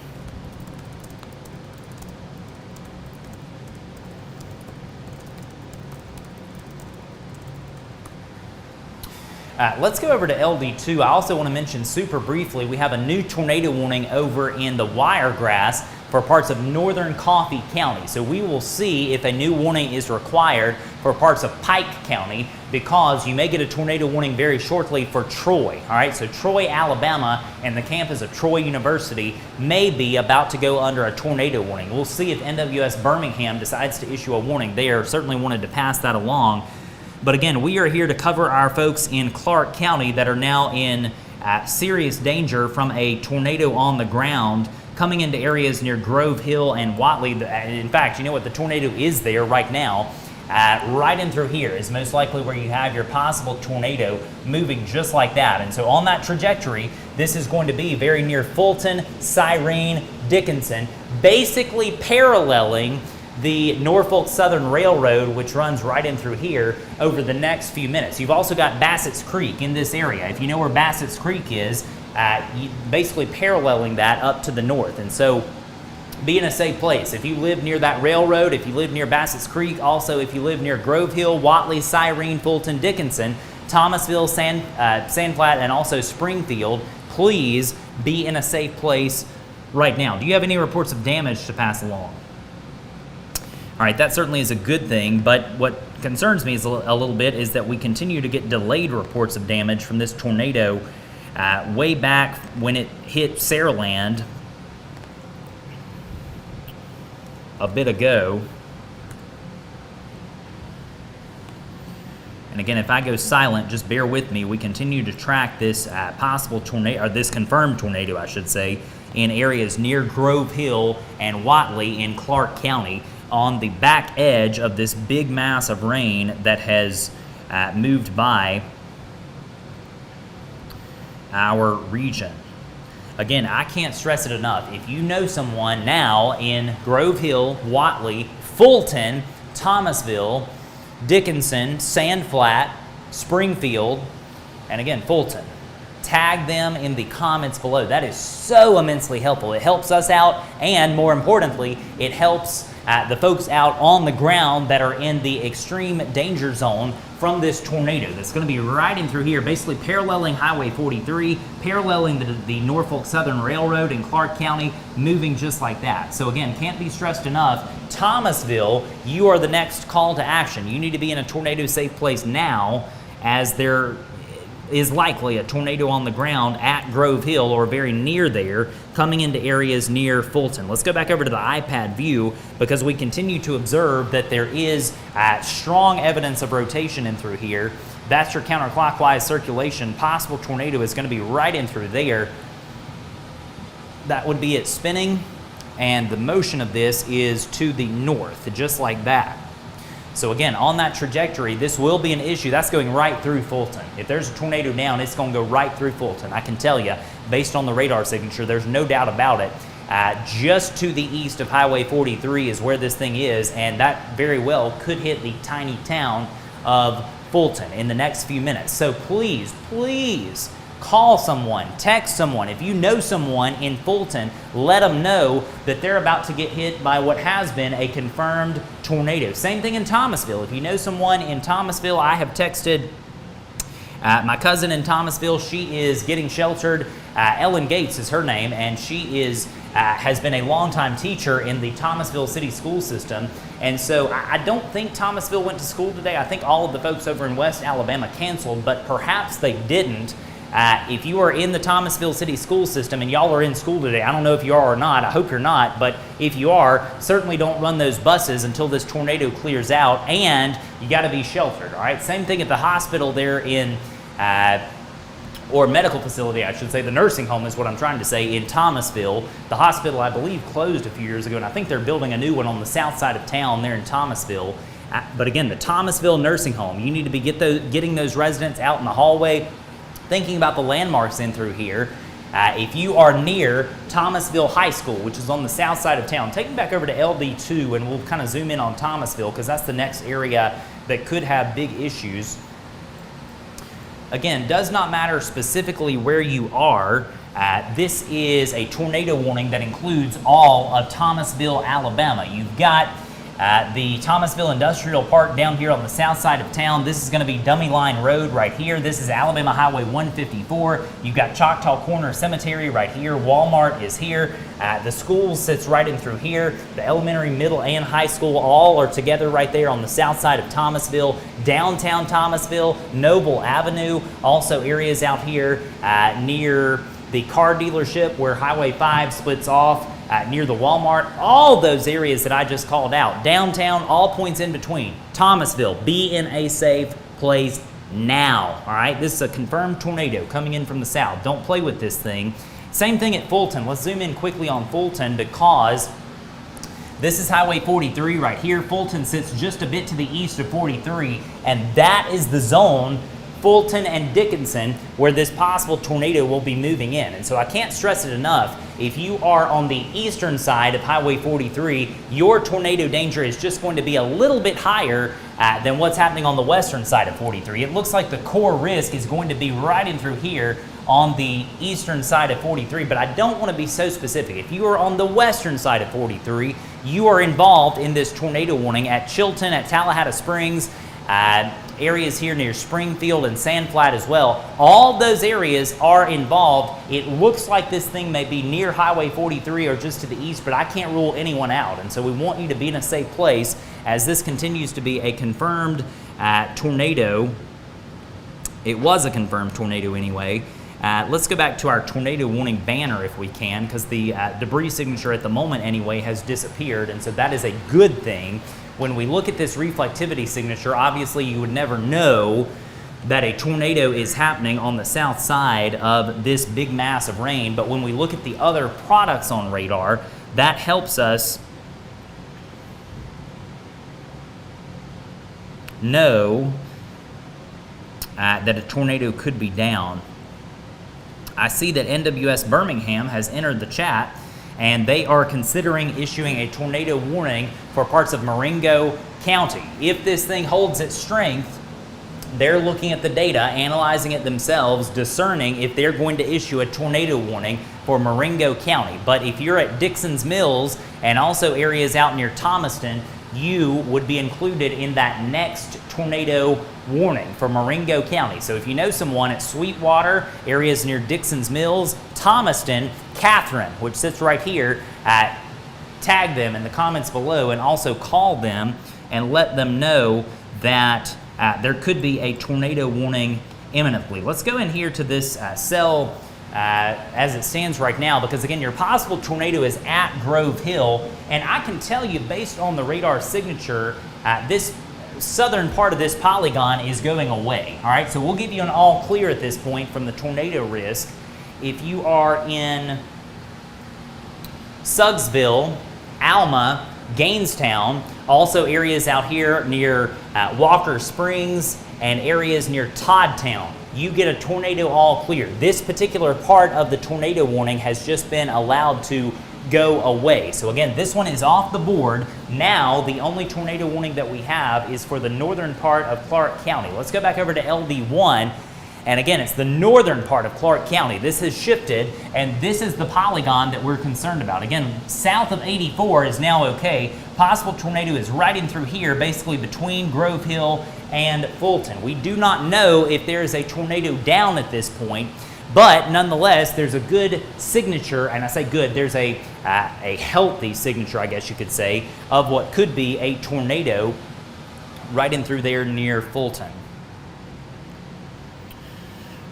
Speaker 2: Let's go over to LD2. I also want to mention super briefly, we have a new tornado warning over in the Wiregrass for parts of northern Coffee County. So we will see if a new warning is required for parts of Pike County, because you may get a tornado warning very shortly for Troy. All right, so Troy, Alabama, and the campus of Troy University may be about to go under a tornado warning. We'll see if NWS Birmingham decides to issue a warning. They are certainly wanted to pass that along. But again, we are here to cover our folks in Clark County that are now in serious danger from a tornado on the ground coming into areas near Grove Hill and Watley. In fact, you know what? The tornado is there right now. Right in through here is most likely where you have your possible tornado moving just like that. And so on that trajectory, this is going to be very near Fulton, Cyrene, Dickinson, basically paralleling the Norfolk Southern Railroad, which runs right in through here over the next few minutes. You've also got Bassett's Creek in this area. If you know where Bassett's Creek is, basically paralleling that up to the north. And so be in a safe place. If you live near that railroad, if you live near Bassett's Creek, also if you live near Grove Hill, Watley, Cyrene, Fulton, Dickinson, Thomasville, Sand Flat, and also Springfield, please be in a safe place right now. Do you have any reports of damage to pass along? All right, that certainly is a good thing, but what concerns me is a little bit is that we continue to get delayed reports of damage from this tornado way back when it hit Saraland a bit ago. And again, if I go silent, just bear with me. We continue to track this possible tornado, or this confirmed tornado, I should say, in areas near Grove Hill and Watley in Clark County on the back edge of this big mass of rain that has moved by our region. Again, I can't stress it enough. If you know someone now in Grove Hill, Watley, Fulton, Thomasville, Dickinson, Sand Flat, Springfield, and again, Fulton, tag them in the comments below. That is so immensely helpful. It helps us out, and more importantly, it helps the folks out on the ground that are in the extreme danger zone from this tornado that's going to be riding through here, basically paralleling Highway 43, paralleling the Norfolk Southern Railroad in Clark County, moving just like that. So again, can't be stressed enough. Thomasville, you are the next call to action. You need to be in a tornado safe place now, as there is likely a tornado on the ground at Grove Hill or very near there, coming into areas near Fulton. Let's go back over to the iPad view, because we continue to observe that there is strong evidence of rotation in through here. That's your counterclockwise circulation. Possible tornado is going to be right in through there. That would be it spinning, and the motion of this is to the north, just like that. So again, on that trajectory, this will be an issue. That's going right through Fulton. If there's a tornado down, it's going to go right through Fulton. I can tell you, based on the radar signature, there's no doubt about it. Just to the east of Highway 43 is where this thing is, and that very well could hit the tiny town of Fulton in the next few minutes. So please, please, call someone, text someone. If you know someone in Fulton, let them know that they're about to get hit by what has been a confirmed tornado. Same thing in Thomasville. If you know someone in Thomasville, I have texted my cousin in Thomasville. She is getting sheltered. Ellen Gates is her name, and she is has been a longtime teacher in the Thomasville City School System. And so I don't think Thomasville went to school today. I think all of the folks over in West Alabama canceled, but perhaps they didn't. If you are in the Thomasville City School System and y'all are in school today, I don't know if you are or not, I hope you're not, but if you are, certainly don't run those buses until this tornado clears out, and you got to be sheltered, all right? Same thing at the hospital there in, or medical facility, I should say, the nursing home is what I'm trying to say, in Thomasville. The hospital, I believe, closed a few years ago, and I think they're building a new one on the south side of town there in Thomasville. But again, the Thomasville nursing home, you need to be getting those residents out in the hallway, thinking about the landmarks in through here. If you are near Thomasville High School, which is on the south side of town, take me back over to LD2 and we'll kind of zoom in on Thomasville, because that's the next area that could have big issues. Again, does not matter specifically where you are. This is a tornado warning that includes all of Thomasville, Alabama. You've got the Thomasville Industrial Park down here on the south side of town. This is going to be Dummy Line Road right here. This is Alabama Highway 154. You've got Choctaw Corner Cemetery right here. Walmart is here. The school sits right in through here. The elementary, middle, and high school all are together right there on the south side of Thomasville. Downtown Thomasville, Noble Avenue, also areas out here near the car dealership where Highway 5 splits off. Near the Walmart, all those areas that I just called out. Downtown, all points in between. Thomasville, be in a safe place now, all right? This is a confirmed tornado coming in from the south. Don't play with this thing. Same thing at Fulton. Let's zoom in quickly on Fulton, because this is Highway 43 right here. Fulton sits just a bit to the east of 43, and that is the zone, Fulton and Dickinson, where this possible tornado will be moving in. And so I can't stress it enough. If you are on the eastern side of Highway 43, your tornado danger is just going to be a little bit higher than what's happening on the western side of 43. It looks like the core risk is going to be right in through here on the eastern side of 43, but I don't want to be so specific. If you are on the western side of 43, you are involved in this tornado warning at Chilton, at Tallahassee Springs, areas here near Springfield and Sand Flat as well. All those areas are involved. It looks like this thing may be near Highway 43 or just to the east, but I can't rule anyone out. And so we want you to be in a safe place, as this continues to be a confirmed tornado. It was a confirmed tornado anyway. Let's go back to our tornado warning banner if we can, because the debris signature at the moment anyway has disappeared, and so that is a good thing. When we look at this reflectivity signature, obviously you would never know that a tornado is happening on the south side of this big mass of rain, but when we look at the other products on radar, that helps us know that a tornado could be down. I see that NWS Birmingham has entered the chat, and they are considering issuing a tornado warning for parts of Marengo County. If this thing holds its strength, they're looking at the data, analyzing it themselves, discerning if they're going to issue a tornado warning for Marengo County. But if you're at Dixon's Mills and also areas out near Thomaston, you would be included in that next tornado warning for Marengo County. So if you know someone at Sweetwater, areas near Dixon's Mills, Thomaston, Catherine, which sits right here, tag them in the comments below and also call them and let them know that there could be a tornado warning imminently. Let's go in here to this cell as it stands right now, because again, your possible tornado is at Grove Hill, and I can tell you based on the radar signature, this southern part of this polygon is going away. All right, so we'll give you an all clear at this point from the tornado risk. If you are in Suggsville, Alma, Gainstown, also areas out here near Walker Springs and areas near Toddtown, you get a tornado all clear. This particular part of the tornado warning has just been allowed to go away. So again, this one is off the board. Now, the only tornado warning that we have is for the northern part of Clark County. Let's go back over to LD1. And again, it's the northern part of Clark County. This has shifted, and this is the polygon that we're concerned about. Again, south of 84 is now okay. Possible tornado is right in through here, basically between Grove Hill and Fulton. We do not know if there is a tornado down at this point, but nonetheless, there's a good signature, and I say good, there's a healthy signature, I guess you could say, of what could be a tornado right in through there near Fulton.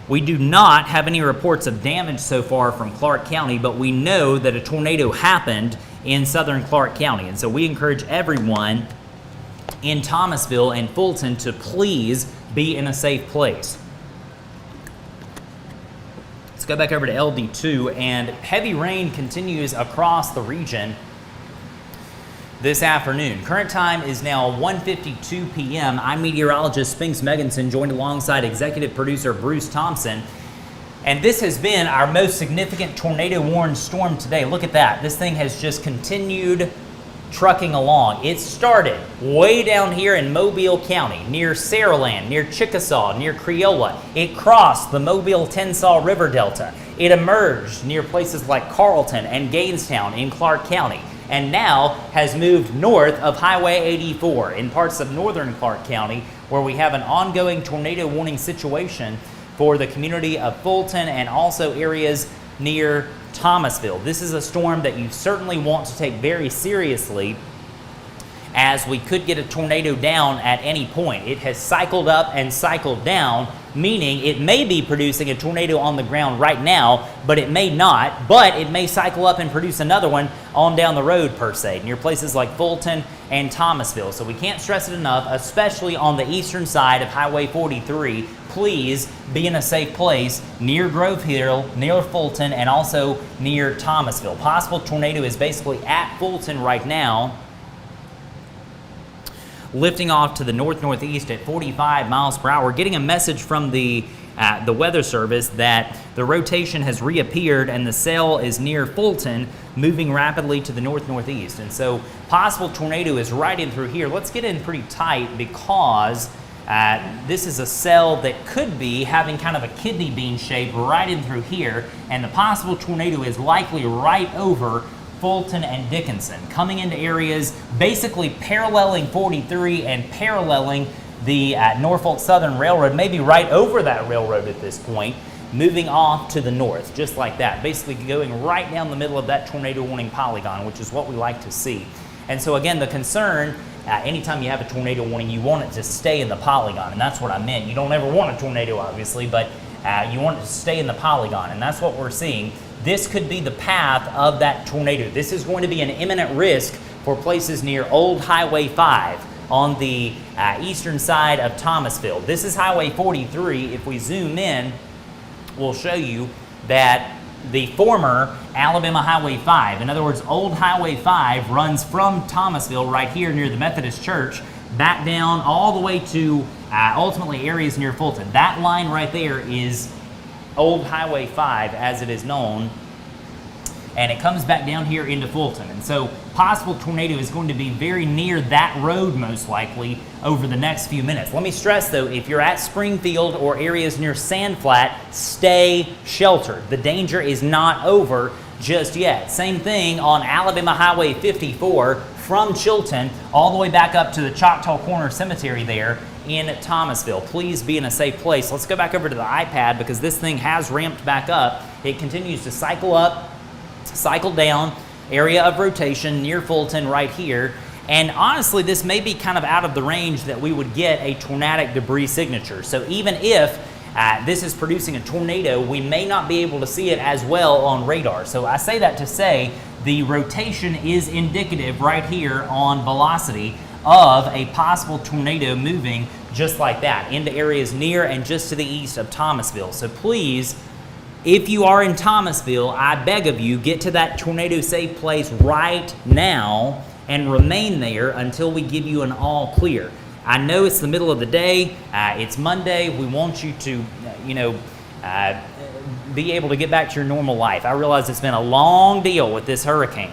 Speaker 2: We do not have any reports of damage so far from Clark County, but we know that a tornado happened in southern Clark County. And so we encourage everyone in Thomasville and Fulton to please be in a safe place. Let's go back over to LD2, and heavy rain continues across the region this afternoon. Current time is now 1:52 p.m. I'm meteorologist Spinks Megginson, joined alongside executive producer Bruce Thompson. And this has been our most significant tornado-warned storm today. Look at that. This thing has just continued trucking along. It started way down here in Mobile County, near Saraland, near Chickasaw, near Creola. It crossed the Mobile-Tensas River Delta. It emerged near places like Carlton and Gainstown in Clark County, and now has moved north of Highway 84 in parts of northern Clark County, where we have an ongoing tornado warning situation for the community of Fulton and also areas near Thomasville. This is a storm that you certainly want to take very seriously, as we could get a tornado down at any point. It has cycled up and cycled down, meaning it may be producing a tornado on the ground right now, but it may not, but it may cycle up and produce another one on down the road per se, near places like Fulton and Thomasville. So we can't stress it enough, especially on the eastern side of Highway 43, please be in a safe place near Grove Hill, near Fulton, and also near Thomasville. Possible tornado is basically at Fulton right now, lifting off to the north-northeast at 45 miles per hour. We're getting a message from the Weather Service that the rotation has reappeared and the cell is near Fulton, moving rapidly to the north-northeast. And so possible tornado is right in through here. Let's get in pretty tight, because this is a cell that could be having kind of a kidney bean shape right in through here, and the possible tornado is likely right over Fulton and Dickinson, coming into areas basically paralleling 43 and paralleling the Norfolk Southern Railroad, maybe right over that railroad at this point, moving off to the north, just like that, basically going right down the middle of that tornado warning polygon, which is what we like to see. And so again, the concern anytime you have a tornado warning, you want it to stay in the polygon, and that's what I meant. You don't ever want a tornado, obviously, but you want it to stay in the polygon, and that's what we're seeing. This could be the path of that tornado. This is going to be an imminent risk for places near Old Highway 5 on the eastern side of Thomasville. This is Highway 43. If we zoom in, we'll show you that the former Alabama Highway 5, in other words, Old Highway 5 runs from Thomasville right here near the Methodist Church back down all the way to ultimately areas near Fulton. That line right there is Old Highway 5 as it is known, and it comes back down here into Fulton. And so possible tornado is going to be very near that road most likely over the next few minutes. Let me stress though, if you're at Springfield or areas near Sandflat, stay sheltered. The danger is not over just yet. Same thing on Alabama Highway 54 from Chilton all the way back up to the Choctaw Corner Cemetery there in Thomasville. Please be in a safe place. Let's go back over to the iPad because this thing has ramped back up. It continues to cycle up, cycle down, area of rotation near Fulton right here. And honestly, this may be kind of out of the range that we would get a tornadic debris signature. So even if this is producing a tornado, we may not be able to see it as well on radar. So I say that to say the rotation is indicative right here on velocity of a possible tornado moving just like that into areas near and just to the east of Thomasville. So please, if you are in Thomasville, I beg of you, get to that tornado safe place right now and remain there until we give you an all clear. I know it's the middle of the day, it's Monday, we want you to, be able to get back to your normal life. I realize it's been a long deal with this hurricane,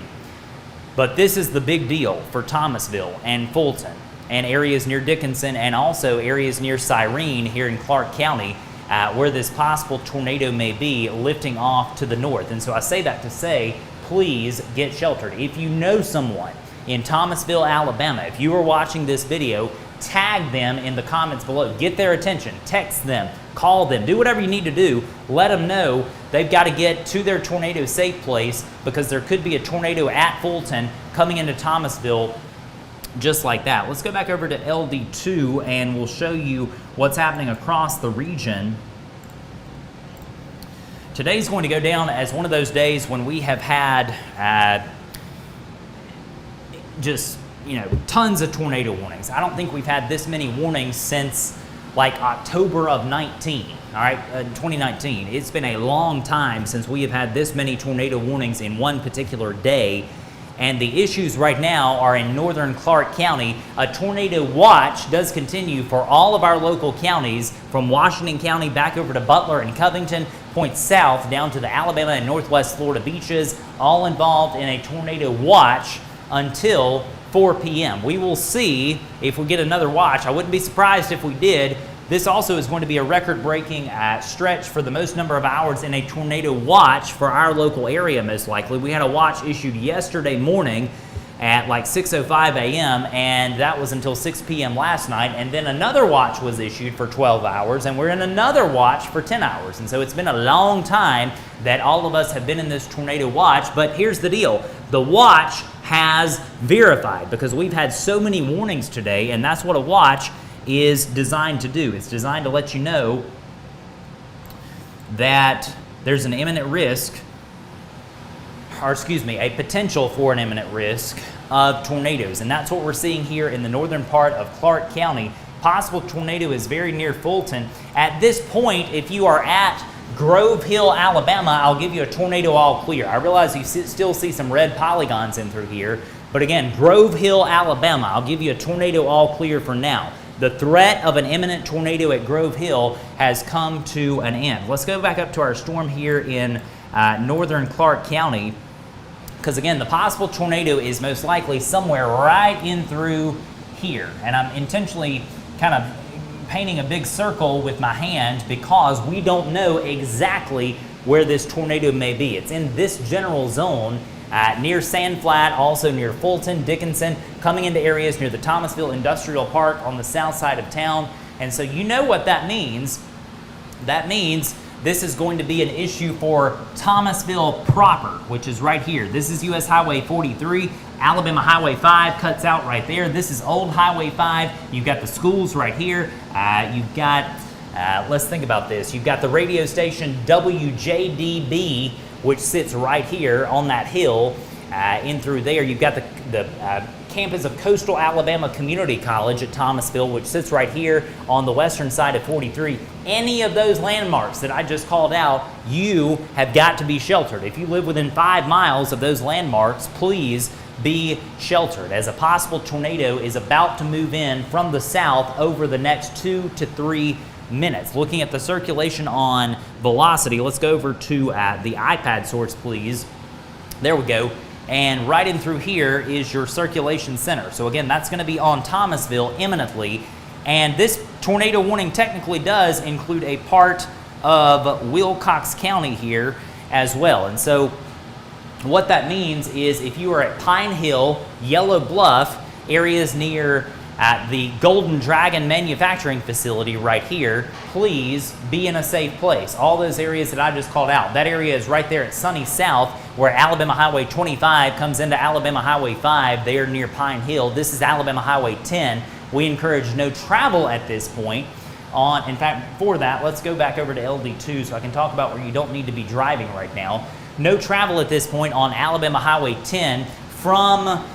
Speaker 2: but this is the big deal for Thomasville and Fulton and areas near Dickinson and also areas near Cyrene here in Clark County, where this possible tornado may be lifting off to the north. And so I say that to say, please get sheltered. If you know someone in Thomasville, Alabama, if you are watching this video, tag them in the comments below. Get their attention, text them, call them, do whatever you need to do. Let them know they've got to get to their tornado safe place because there could be a tornado at Fulton coming into Thomasville just like that. Let's go back over to LD2 and we'll show you what's happening across the region. Today's going to go down as one of those days when we have had tons of tornado warnings. I don't think we've had this many warnings since like October of 2019. It's been a long time since we have had this many tornado warnings in one particular day. And the issues right now are in northern Clark County. A tornado watch does continue for all of our local counties from Washington County back over to Butler and Covington, points south down to the Alabama and Northwest Florida beaches, all involved in a tornado watch until 4 p.m. We will see if we get another watch. I wouldn't be surprised if we did. This also is going to be a record-breaking stretch for the most number of hours in a tornado watch for our local area, most likely. We had a watch issued yesterday morning at like 6:05 a.m., and that was until 6 p.m. last night, and then another watch was issued for 12 hours, and we're in another watch for 10 hours. And so it's been a long time that all of us have been in this tornado watch, but here's the deal. The watch has verified because we've had so many warnings today, and that's what a watch is designed to do. It's designed to let you know that there's an imminent risk, a potential for an imminent risk of tornadoes. And that's what we're seeing here in the northern part of Clark County. Possible tornado is very near Fulton. At this point, if you are at Grove Hill, Alabama, I'll give you a tornado all clear. I realize you still see some red polygons in through here, but again, Grove Hill, Alabama, I'll give you a tornado all clear for now. The threat of an imminent tornado at Grove Hill has come to an end. Let's go back up to our storm here in northern Clark County, because again, the possible tornado is most likely somewhere right in through here. And I'm intentionally kind of painting a big circle with my hand because we don't know exactly where this tornado may be. It's in this general zone near Sandflat, also near Fulton, Dickinson, coming into areas near the Thomasville Industrial Park on the south side of town. And so you know what that means. That means this is going to be an issue for Thomasville proper, which is right here. This is US Highway 43. Alabama Highway 5 cuts out right there. This is Old Highway 5. You've got the schools right here. You've got, let's think about this. You've got the radio station WJDB, which sits right here on that hill. In through there, you've got the campus of Coastal Alabama Community College at Thomasville, which sits right here on the western side of 43. Any of those landmarks that I just called out, you have got to be sheltered. If you live within 5 miles of those landmarks, please be sheltered, as a possible tornado is about to move in from the south over the next 2 to 3 minutes. Looking at the circulation on velocity, let's go over to the iPad source, please. There we go. And right in through here is your circulation center. So again, that's going to be on Thomasville imminently. And this tornado warning technically does include a part of Wilcox County here as well. And so what that means is if you are at Pine Hill, Yellow Bluff, areas near the Golden Dragon manufacturing facility right here, please be in a safe place. All those areas that I just called out, that area is right there at Sunny South, where Alabama Highway 25 comes into Alabama Highway 5 there near Pine Hill. This is Alabama Highway 10. We encourage no travel at this point. In fact, for that, let's go back over to LD2 so I can talk about where you don't need to be driving right now. No travel at this point on Alabama Highway 10 from,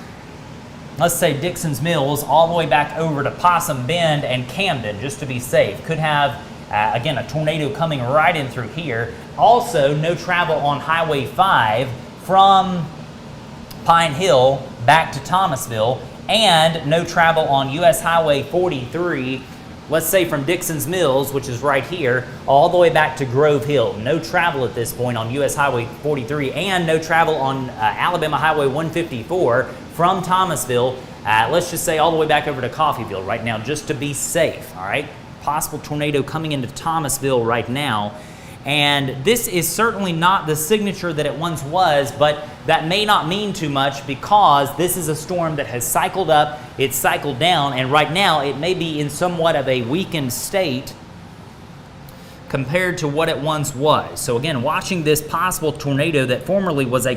Speaker 2: let's say, Dixon's Mills all the way back over to Possum Bend and Camden, just to be safe. Could have, again, a tornado coming right in through here. Also, no travel on Highway 5 from Pine Hill back to Thomasville, and no travel on US Highway 43, let's say from Dixon's Mills, which is right here, all the way back to Grove Hill. No travel at this point on US Highway 43, and no travel on Alabama Highway 154 from Thomasville, let's just say all the way back over to Coffeyville right now, just to be safe, all right? Possible tornado coming into Thomasville right now. And this is certainly not the signature that it once was, but that may not mean too much because this is a storm that has cycled up, it's cycled down, and right now it may be in somewhat of a weakened state compared to what it once was. So again, watching this possible tornado that formerly was a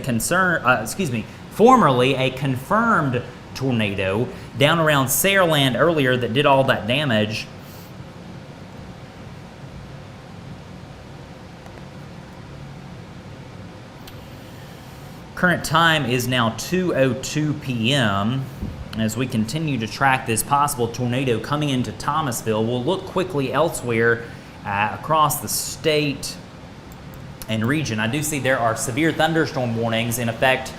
Speaker 2: formerly a confirmed tornado down around Sareland earlier that did all that damage. Current time is now 2:02 p.m. As we continue to track this possible tornado coming into Thomasville, we'll look quickly elsewhere across the state and region. I do see there are severe thunderstorm warnings in effect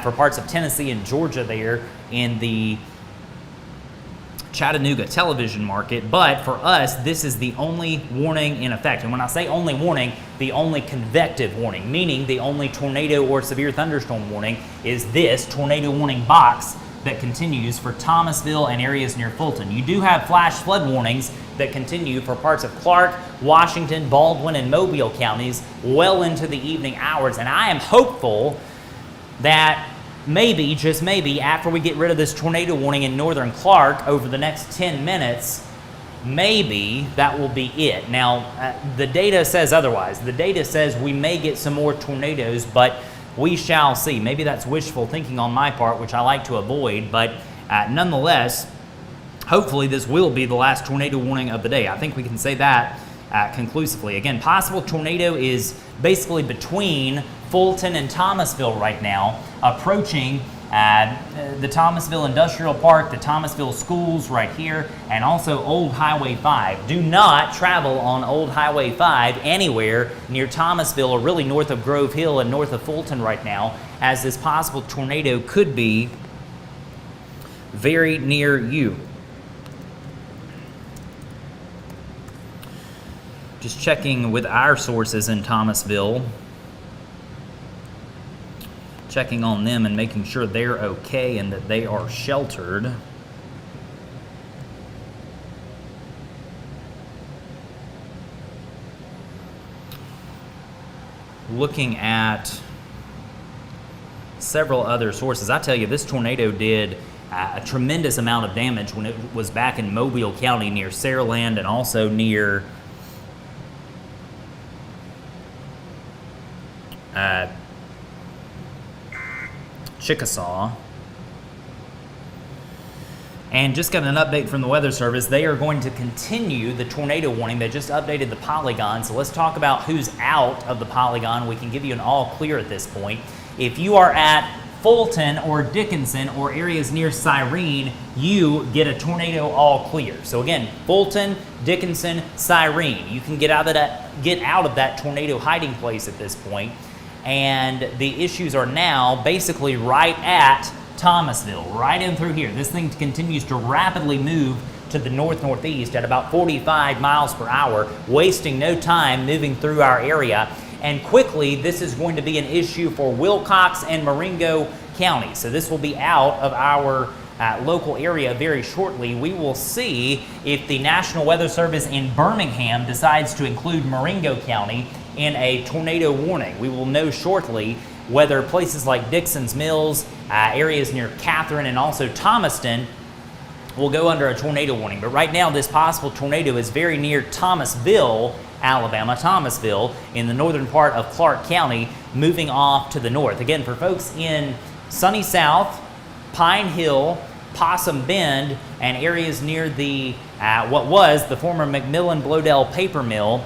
Speaker 2: for parts of Tennessee and Georgia there in the Chattanooga television market, but for us, this is the only warning in effect. And when I say only warning, the only convective warning, meaning the only tornado or severe thunderstorm warning is this tornado warning box that continues for Thomasville and areas near Fulton. You do have flash flood warnings that continue for parts of Clark, Washington, Baldwin, and Mobile counties well into the evening hours, and I am hopeful that maybe, just maybe, after we get rid of this tornado warning in northern Clark over the next 10 minutes, maybe that will be it. Now, the data says otherwise. The data says we may get some more tornadoes, but we shall see. Maybe that's wishful thinking on my part, which I like to avoid, but nonetheless, hopefully this will be the last tornado warning of the day. I think we can say that conclusively. Again, possible tornado is basically between Fulton and Thomasville right now, approaching the Thomasville Industrial Park, the Thomasville schools right here, and also Old Highway 5. Do not travel on Old Highway 5 anywhere near Thomasville or really north of Grove Hill and north of Fulton right now, as this possible tornado could be very near you. Just checking with our sources in Thomasville, checking on them and making sure they're okay and that they are sheltered. Looking at several other sources, I tell you, this tornado did a tremendous amount of damage when it was back in Mobile County near Sareland and also near Chickasaw. And just got an update from the Weather Service. They are going to continue the tornado warning. They just updated the polygon. So let's talk about who's out of the polygon. We can give you an all clear at this point. If you are at Fulton or Dickinson or areas near Cyrene, you get a tornado all clear. So again, Fulton, Dickinson, Cyrene. You can get out of that tornado hiding place at this point. And the issues are now basically right at Thomasville, right in through here. This thing continues to rapidly move to the north-northeast at about 45 miles per hour, wasting no time moving through our area. And quickly, this is going to be an issue for Wilcox and Marengo County. So this will be out of our local area very shortly. We will see if the National Weather Service in Birmingham decides to include Marengo County in a tornado warning. We will know shortly whether places like Dixon's Mills, areas near Catherine, and also Thomaston will go under a tornado warning. But right now, this possible tornado is very near Thomasville, Alabama, Thomasville, in the northern part of Clark County, moving off to the north. Again, for folks in Sunny South, Pine Hill, Possum Bend, and areas near the what was the former McMillan Blodell paper mill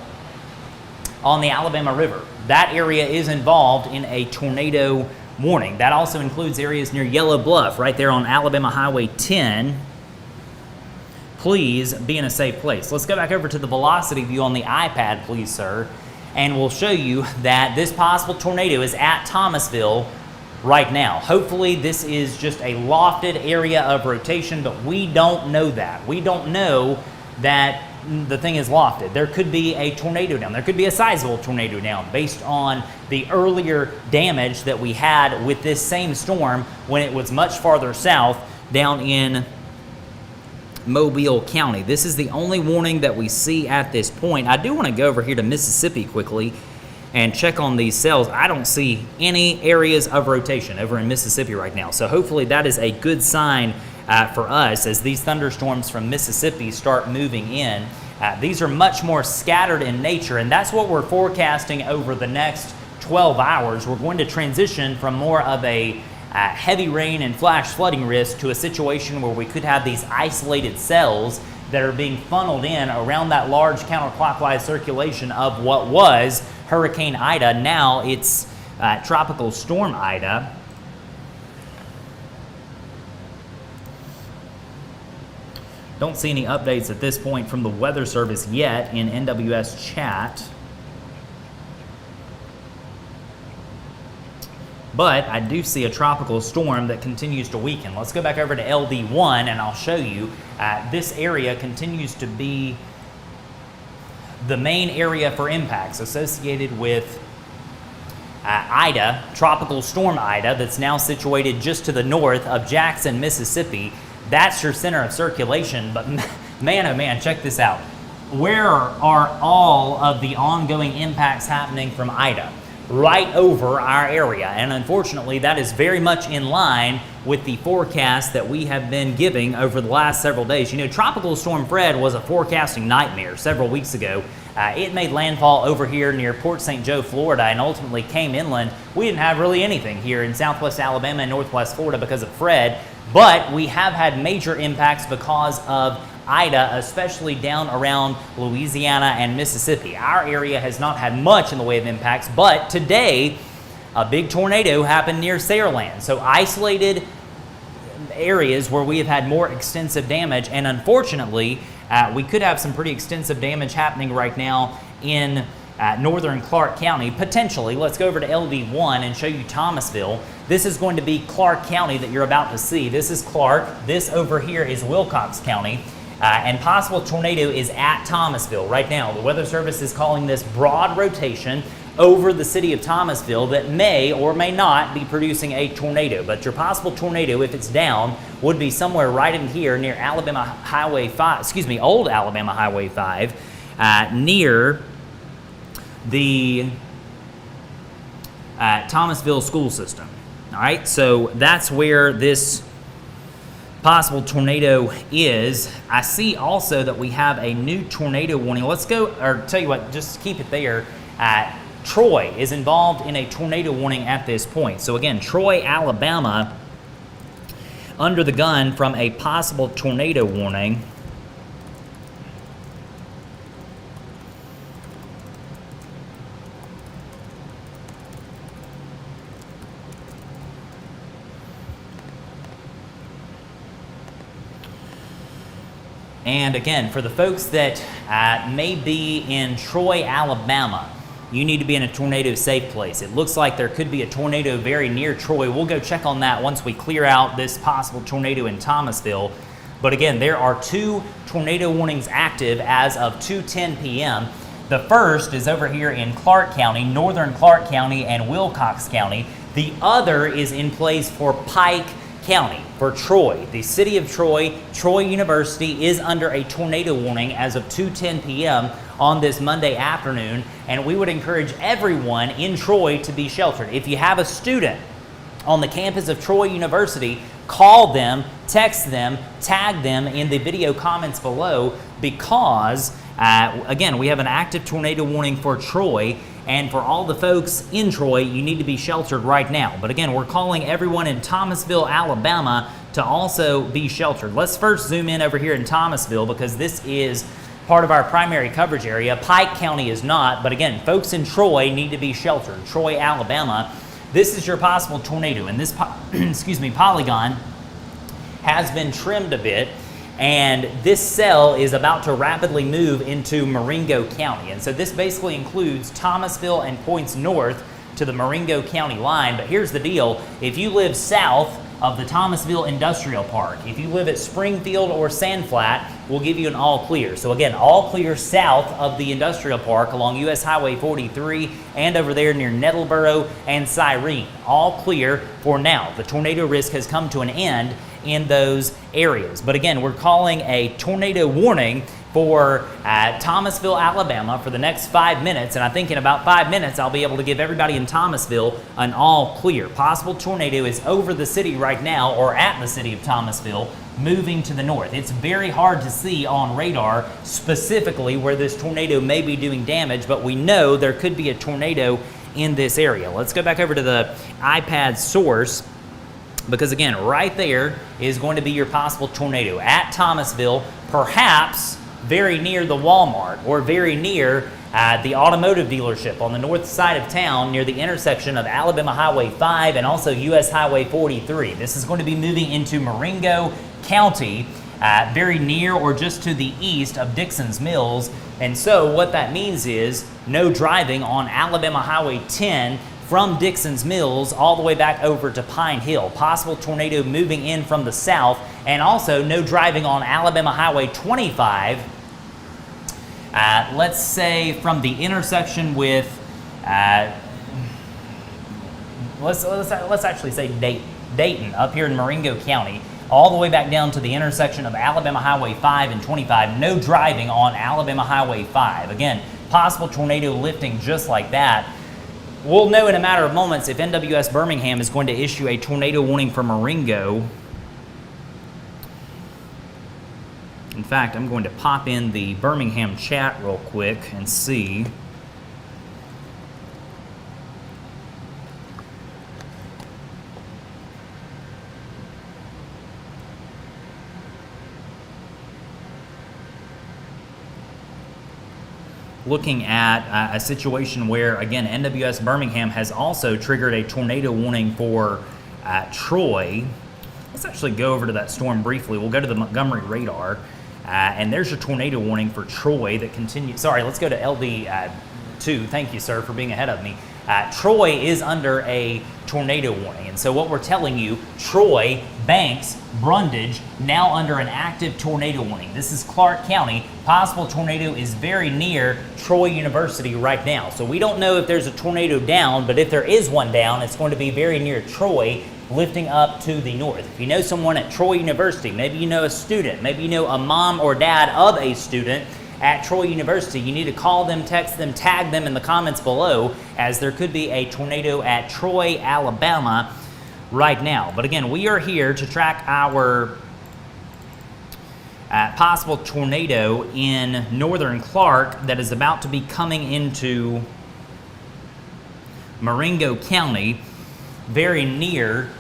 Speaker 2: on the Alabama River. That area is involved in a tornado warning. That also includes areas near Yellow Bluff, right there on Alabama Highway 10. Please be in a safe place. Let's go back over to the velocity view on the iPad, please, sir, and we'll show you that this possible tornado is at Thomasville right now. Hopefully this is just a lofted area of rotation, but we don't know that. We don't know that the thing is lofted. There could be a tornado down. There could be a sizable tornado down based on the earlier damage that we had with this same storm when it was much farther south down in Mobile County. This is the only warning that we see at this point. I do want to go over here to Mississippi quickly and check on these cells. I don't see any areas of rotation over in Mississippi right now. So hopefully that is a good sign for us as these thunderstorms from Mississippi start moving in. These are much more scattered in nature, and that's what we're forecasting over the next 12 hours. We're going to transition from more of a heavy rain and flash flooding risk to a situation where we could have these isolated cells that are being funneled in around that large counterclockwise circulation of what was Hurricane Ida. Now it's Tropical Storm Ida. Don't see any updates at this point from the Weather Service yet in NWS chat. But I do see a tropical storm that continues to weaken. Let's go back over to LD1 and I'll show you. This area continues to be the main area for impacts associated with Ida, Tropical Storm Ida, that's now situated just to the north of Jackson, Mississippi. That's your center of circulation, but man, oh man, check this out. Where are all of the ongoing impacts happening from Ida? Right over our area, and unfortunately that is very much in line with the forecast that we have been giving over the last several days. You know, Tropical Storm Fred was a forecasting nightmare several weeks ago. It made landfall over here near Port St. Joe, Florida, and ultimately came inland. We didn't have really anything here in southwest Alabama and northwest Florida because of Fred, but we have had major impacts because of Ida, especially down around Louisiana and Mississippi. Our area has not had much in the way of impacts, but today a big tornado happened near Saraland. So isolated areas where we have had more extensive damage, and unfortunately we could have some pretty extensive damage happening right now in northern Clark County, potentially. Let's go over to LD1 and show you Thomasville. This is going to be Clark County that you're about to see. This is Clark. This over here is Wilcox County. And possible tornado is at Thomasville right now. The Weather Service is calling this broad rotation over the city of Thomasville that may or may not be producing a tornado. But your possible tornado, if it's down, would be somewhere right in here near Alabama Highway 5, old Alabama Highway 5, near the Thomasville school system. All right, so that's where this possible tornado is. I see also that we have a new tornado warning. Let's go, or tell you what, just keep it there. Troy is involved in a tornado warning at this point. So again, Troy, Alabama, under the gun from a possible tornado warning. And again, for the folks that may be in Troy, Alabama, you need to be in a tornado safe place. It looks like there could be a tornado very near Troy. We'll go check on that once we clear out this possible tornado in Thomasville. But again, there are 2 tornado warnings active as of 2:10 p.m. The first is over here in Clark County, northern Clark County and Wilcox County. The other is in place for Pike County, for Troy. The city of Troy, Troy University is under a tornado warning as of 2:10 p.m. on this Monday afternoon, and we would encourage everyone in Troy to be sheltered. If you have a student on the campus of Troy University, call them, text them, tag them in the video comments below, because again, we have an active tornado warning for Troy. And for all the folks in Troy, you need to be sheltered right now. But again, we're calling everyone in Thomasville, Alabama to also be sheltered. Let's first zoom in over here in Thomasville, because this is part of our primary coverage area. Pike County is not, but again, folks in Troy need to be sheltered. Troy, Alabama. This is your possible tornado, and this polygon has been trimmed a bit. And this cell is about to rapidly move into Marengo County. And so this basically includes Thomasville and points north to the Marengo County line. But here's the deal. If you live south of the Thomasville Industrial Park, if you live at Springfield or Sand Flat, we'll give you an all clear. So again, all clear south of the Industrial Park along US Highway 43 and over there near Nettleboro and Cyrene. All clear for now. The tornado risk has come to an end in those areas. But again, we're calling a tornado warning for Thomasville, Alabama for the next 5 minutes. And I think in about 5 minutes, I'll be able to give everybody in Thomasville an all clear. Possible tornado is over the city right now, or at the city of Thomasville, moving to the north. It's very hard to see on radar specifically where this tornado may be doing damage, but we know there could be a tornado in this area. Let's go back over to the iPad source, because again, right there is going to be your possible tornado at Thomasville, perhaps very near the Walmart or very near the automotive dealership on the north side of town near the intersection of Alabama Highway 5 and also US Highway 43. This is going to be moving into Marengo County, very near or just to the east of Dixon's Mills. And so what that means is no driving on Alabama Highway 10 from Dixon's Mills all the way back over to Pine Hill. Possible tornado moving in from the south, and also no driving on Alabama Highway 25. Let's say from the intersection with, let's actually say Dayton up here in Marengo County, all the way back down to the intersection of Alabama Highway 5 and 25. No driving on Alabama Highway 5. Again, possible tornado lifting just like that. We'll know in a matter of moments if NWS Birmingham is going to issue a tornado warning for Marengo. In fact, I'm going to pop in the Birmingham chat real quick and see. Looking at a situation where, again, NWS Birmingham has also triggered a tornado warning for Troy. Let's actually go over to that storm briefly. We'll go to the Montgomery radar, and there's your tornado warning for Troy that continues. Sorry, let's go to LD2. Thank you, sir, for being ahead of me. Troy is under a tornado warning, and so what we're telling you, Troy, Banks, Brundage, now under an active tornado warning. This is Clark County. Possible tornado is very near Troy University right now. So we don't know if there's a tornado down, but if there is one down, it's going to be very near Troy, lifting up to the north. If you know someone at Troy University, maybe you know a student, maybe you know a mom or dad of a student at Troy University, you need to call them, text them, tag them in the comments below, as there could be a tornado at Troy, Alabama right now. But again, we are here to track our possible tornado in northern Clark that is about to be coming into Marengo County, very near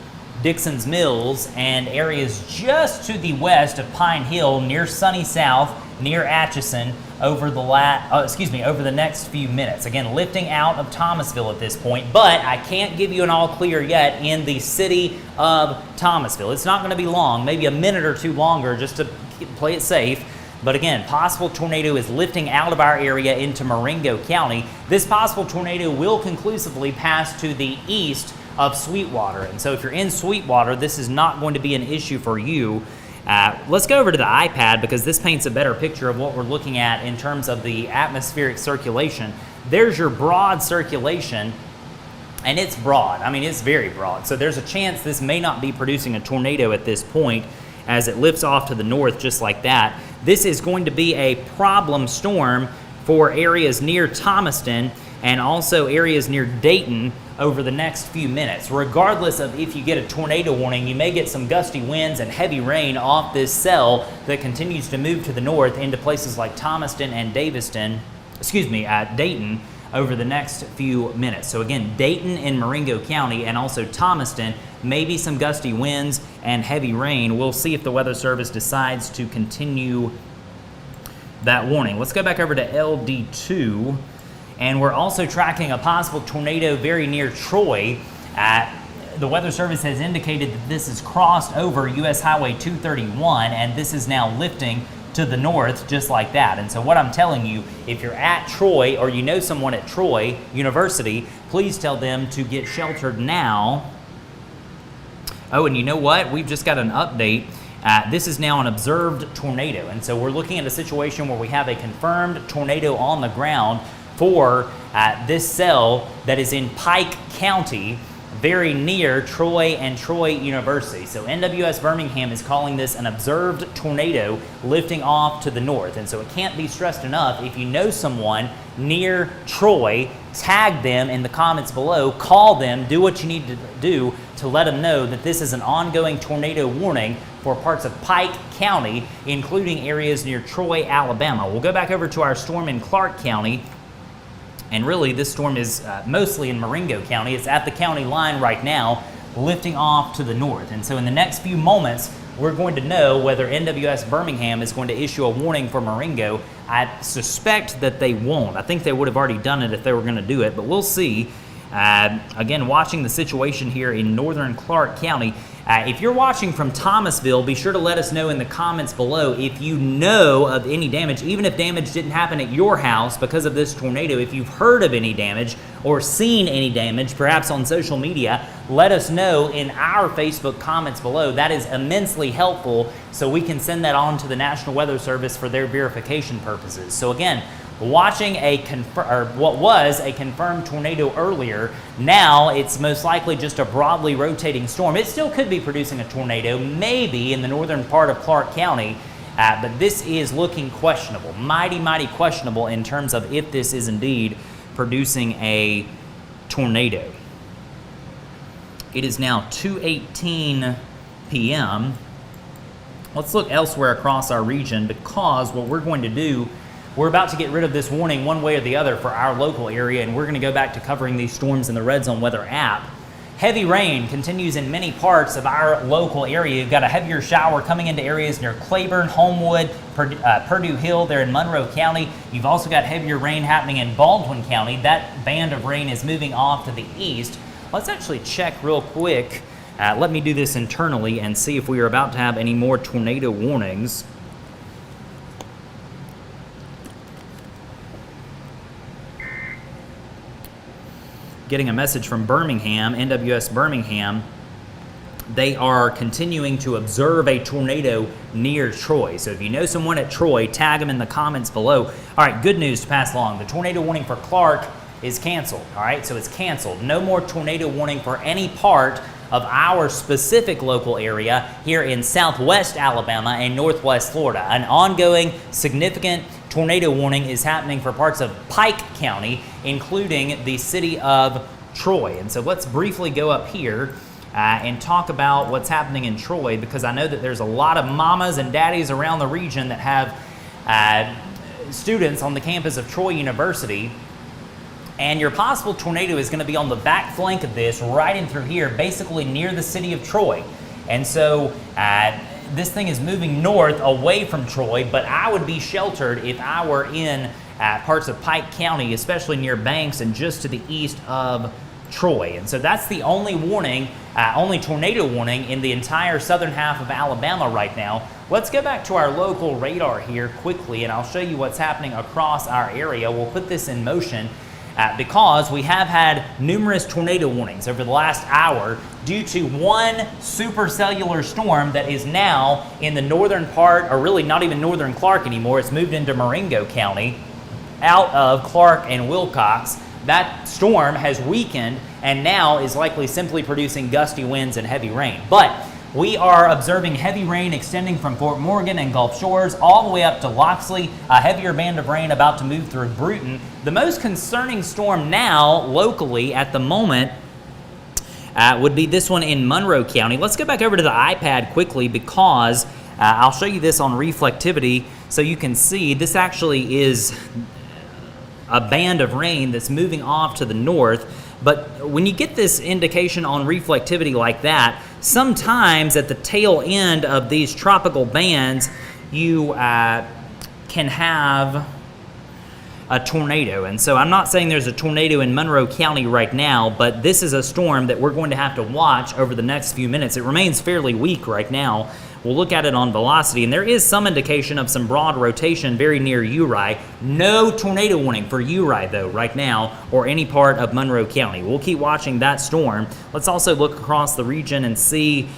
Speaker 2: Dixon's Mills and areas just to the west of Pine Hill, near Sunny South, near Atchison, over the next few minutes. Again, lifting out of Thomasville at this point, but I can't give you an all clear yet in the city of Thomasville. It's not going to be long, maybe a minute or two longer, just to play it safe. But again, possible tornado is lifting out of our area into Marengo County. This possible tornado will conclusively pass to the east of Sweetwater. And so if you're in Sweetwater, this is not going to be an issue for you. Let's go over to the iPad because this paints a better picture of what we're looking at in terms of the atmospheric circulation. There's your broad circulation, and it's broad. I mean, it's very broad. So there's a chance this may not be producing a tornado at this point as it lifts off to the north just like that. This is going to be a problem storm for areas near Thomaston and also areas near Dayton over the next few minutes. Regardless of if you get a tornado warning, you may get some gusty winds and heavy rain off this cell that continues to move to the north into places like Thomaston and Dayton over the next few minutes. So again, Dayton and Marengo County and also Thomaston, maybe some gusty winds and heavy rain. We'll see if the Weather Service decides to continue that warning. Let's go back over to LD2. And we're also tracking a possible tornado very near Troy. The Weather Service has indicated that this has crossed over US Highway 231, and this is now lifting to the north just like that. And so what I'm telling you, if you're at Troy or you know someone at Troy University, please tell them to get sheltered now. Oh, and you know what? We've just got an update. This is now an observed tornado. And so we're looking at a situation where we have a confirmed tornado on the ground for this cell that is in Pike County, very near Troy and Troy University. So NWS Birmingham is calling this an observed tornado lifting off to the north. And so it can't be stressed enough, if you know someone near Troy, tag them in the comments below, call them, do what you need to do to let them know that this is an ongoing tornado warning for parts of Pike County, including areas near Troy, Alabama. We'll go back over to our storm in Clark County. And really, this storm is mostly in Marengo County. It's at the county line right now, lifting off to the north. And so in the next few moments, we're going to know whether NWS Birmingham is going to issue a warning for Marengo. I suspect that they won't. I think they would have already done it if they were going to do it, but we'll see. Again, watching the situation here in northern Clark County. If you're watching from Thomasville, be sure to let us know in the comments below if you know of any damage, even if damage didn't happen at your house because of this tornado. If you've heard of any damage or seen any damage, perhaps on social media, let us know in our Facebook comments below. That is immensely helpful so we can send that on to the National Weather Service for their verification purposes. So again, watching what was a confirmed tornado earlier, now it's most likely just a broadly rotating storm. It still could be producing a tornado, maybe in the northern part of Clark County, but this is looking questionable, mighty questionable in terms of if this is indeed producing a tornado. It is now 2:18 p.m. Let's look elsewhere across our region, because what we're going to do, we're about to get rid of this warning one way or the other for our local area, and we're going to go back to covering these storms in the Red Zone Weather app. Heavy rain continues in many parts of our local area. You've got a heavier shower coming into areas near Claiborne, Homewood, Purdue Hill there in Monroe County. You've also got heavier rain happening in Baldwin County. That band of rain is moving off to the east. Let's actually check real quick. Let me do this internally and see if we are about to have any more tornado warnings. Getting a message from Birmingham, NWS Birmingham. They are continuing to observe a tornado near Troy. So if you know someone at Troy, tag them in the comments below. All right, good news to pass along. The tornado warning for Clark is canceled. All right, so it's canceled. No more tornado warning for any part of our specific local area here in southwest Alabama and northwest Florida. An ongoing significant tornado warning is happening for parts of Pike County, including the city of Troy. And so let's briefly go up here and talk about what's happening in Troy, because I know that there's a lot of mamas and daddies around the region that have students on the campus of Troy University. And your possible tornado is going to be on the back flank of this, right in through here, basically near the city of Troy. And so this thing is moving north away from Troy, but I would be sheltered if I were in parts of Pike County, especially near Banks and just to the east of Troy. And so that's the only warning, only tornado warning in the entire southern half of Alabama right now. Let's go back to our local radar here quickly, and I'll show you what's happening across our area. We'll put this in motion because we have had numerous tornado warnings over the last hour due to one supercellular storm that is now in the northern part, or really not even northern Clark anymore. It's moved into Marengo County out of Clark and Wilcox. That storm has weakened and now is likely simply producing gusty winds and heavy rain. But we are observing heavy rain extending from Fort Morgan and Gulf Shores all the way up to Loxley, a heavier band of rain about to move through Bruton. The most concerning storm now, locally at the moment, would be this one in Monroe County. Let's go back over to the iPad quickly because I'll show you this on reflectivity so you can see this actually is a band of rain that's moving off to the north. But when you get this indication on reflectivity like that, sometimes at the tail end of these tropical bands, you can have a tornado. And so I'm not saying there's a tornado in Monroe County right now, but this is a storm that we're going to have to watch over the next few minutes. It remains fairly weak right now. We'll look at it on velocity, and there is some indication of some broad rotation very near Uri. No tornado warning for Uri, though, right now, or any part of Monroe County. We'll keep watching that storm. Let's also look across the region and see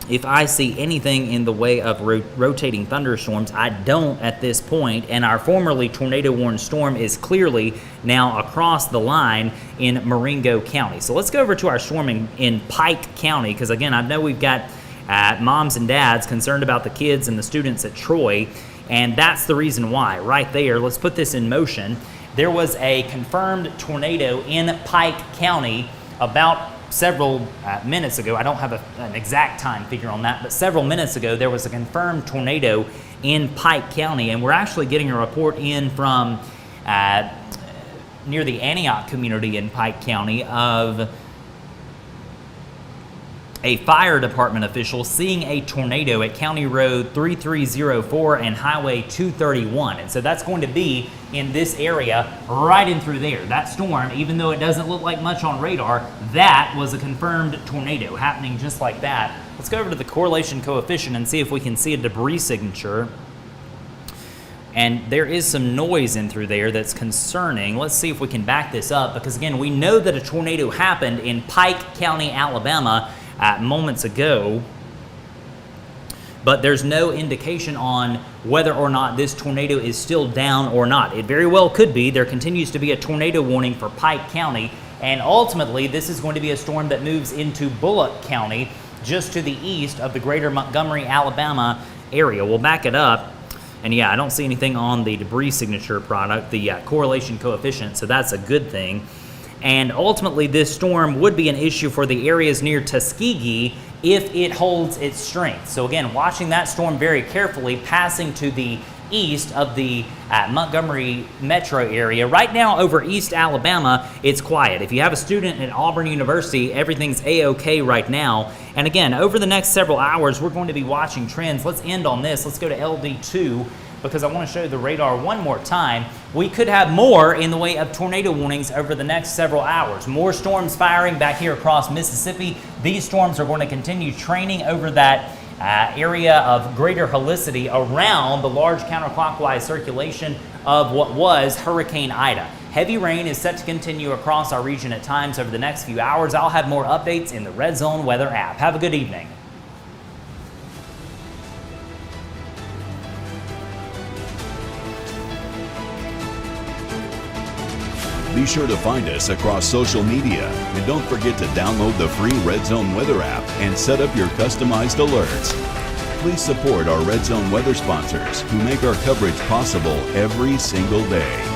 Speaker 2: if I see anything in the way of rotating thunderstorms. I don't at this point, and our formerly tornado-warned storm is clearly now across the line in Marengo County. So let's go over to our storm in Pike County, because, again, I know we've got moms and dads concerned about the kids and the students at Troy, and that's the reason why. Right there, let's put this in motion. There was a confirmed tornado in Pike County about several minutes ago. I don't have an exact time figure on that, but several minutes ago there was a confirmed tornado in Pike County, and we're actually getting a report in from near the Antioch community in Pike County of a fire department official seeing a tornado at County Road 3304 and Highway 231. And so that's going to be in this area right in through there. That storm, even though it doesn't look like much on radar, that was a confirmed tornado happening just like that. Let's go over to the correlation coefficient and see if we can see a debris signature. And there is some noise in through there that's concerning. Let's see if we can back this up, because again, we know that a tornado happened in Pike County, Alabama, moments ago, but there's no indication on whether or not this tornado is still down or not. It very well could be. There continues to be a tornado warning for Pike County, and ultimately this is going to be a storm that moves into Bullock County, just to the east of the greater Montgomery, Alabama area. We'll back it up, and yeah, I don't see anything on the debris signature product, the correlation coefficient, so that's a good thing. And ultimately, this storm would be an issue for the areas near Tuskegee if it holds its strength. So again, watching that storm very carefully, passing to the east of the Montgomery metro area. Right now, over East Alabama, it's quiet. If you have a student at Auburn University, everything's A-OK right now. And again, over the next several hours, we're going to be watching trends. Let's end on this. Let's go to LD2, because I want to show you the radar one more time. We could have more in the way of tornado warnings over the next several hours. More storms firing back here across Mississippi. These storms are going to continue training over that area of greater helicity around the large counterclockwise circulation of what was Hurricane Ida. Heavy rain is set to continue across our region at times over the next few hours. I'll have more updates in the Red Zone Weather app. Have a good evening.
Speaker 1: Be sure to find us across social media, and don't forget to download the free Red Zone Weather app and set up your customized alerts. Please support our Red Zone Weather sponsors who make our coverage possible every single day.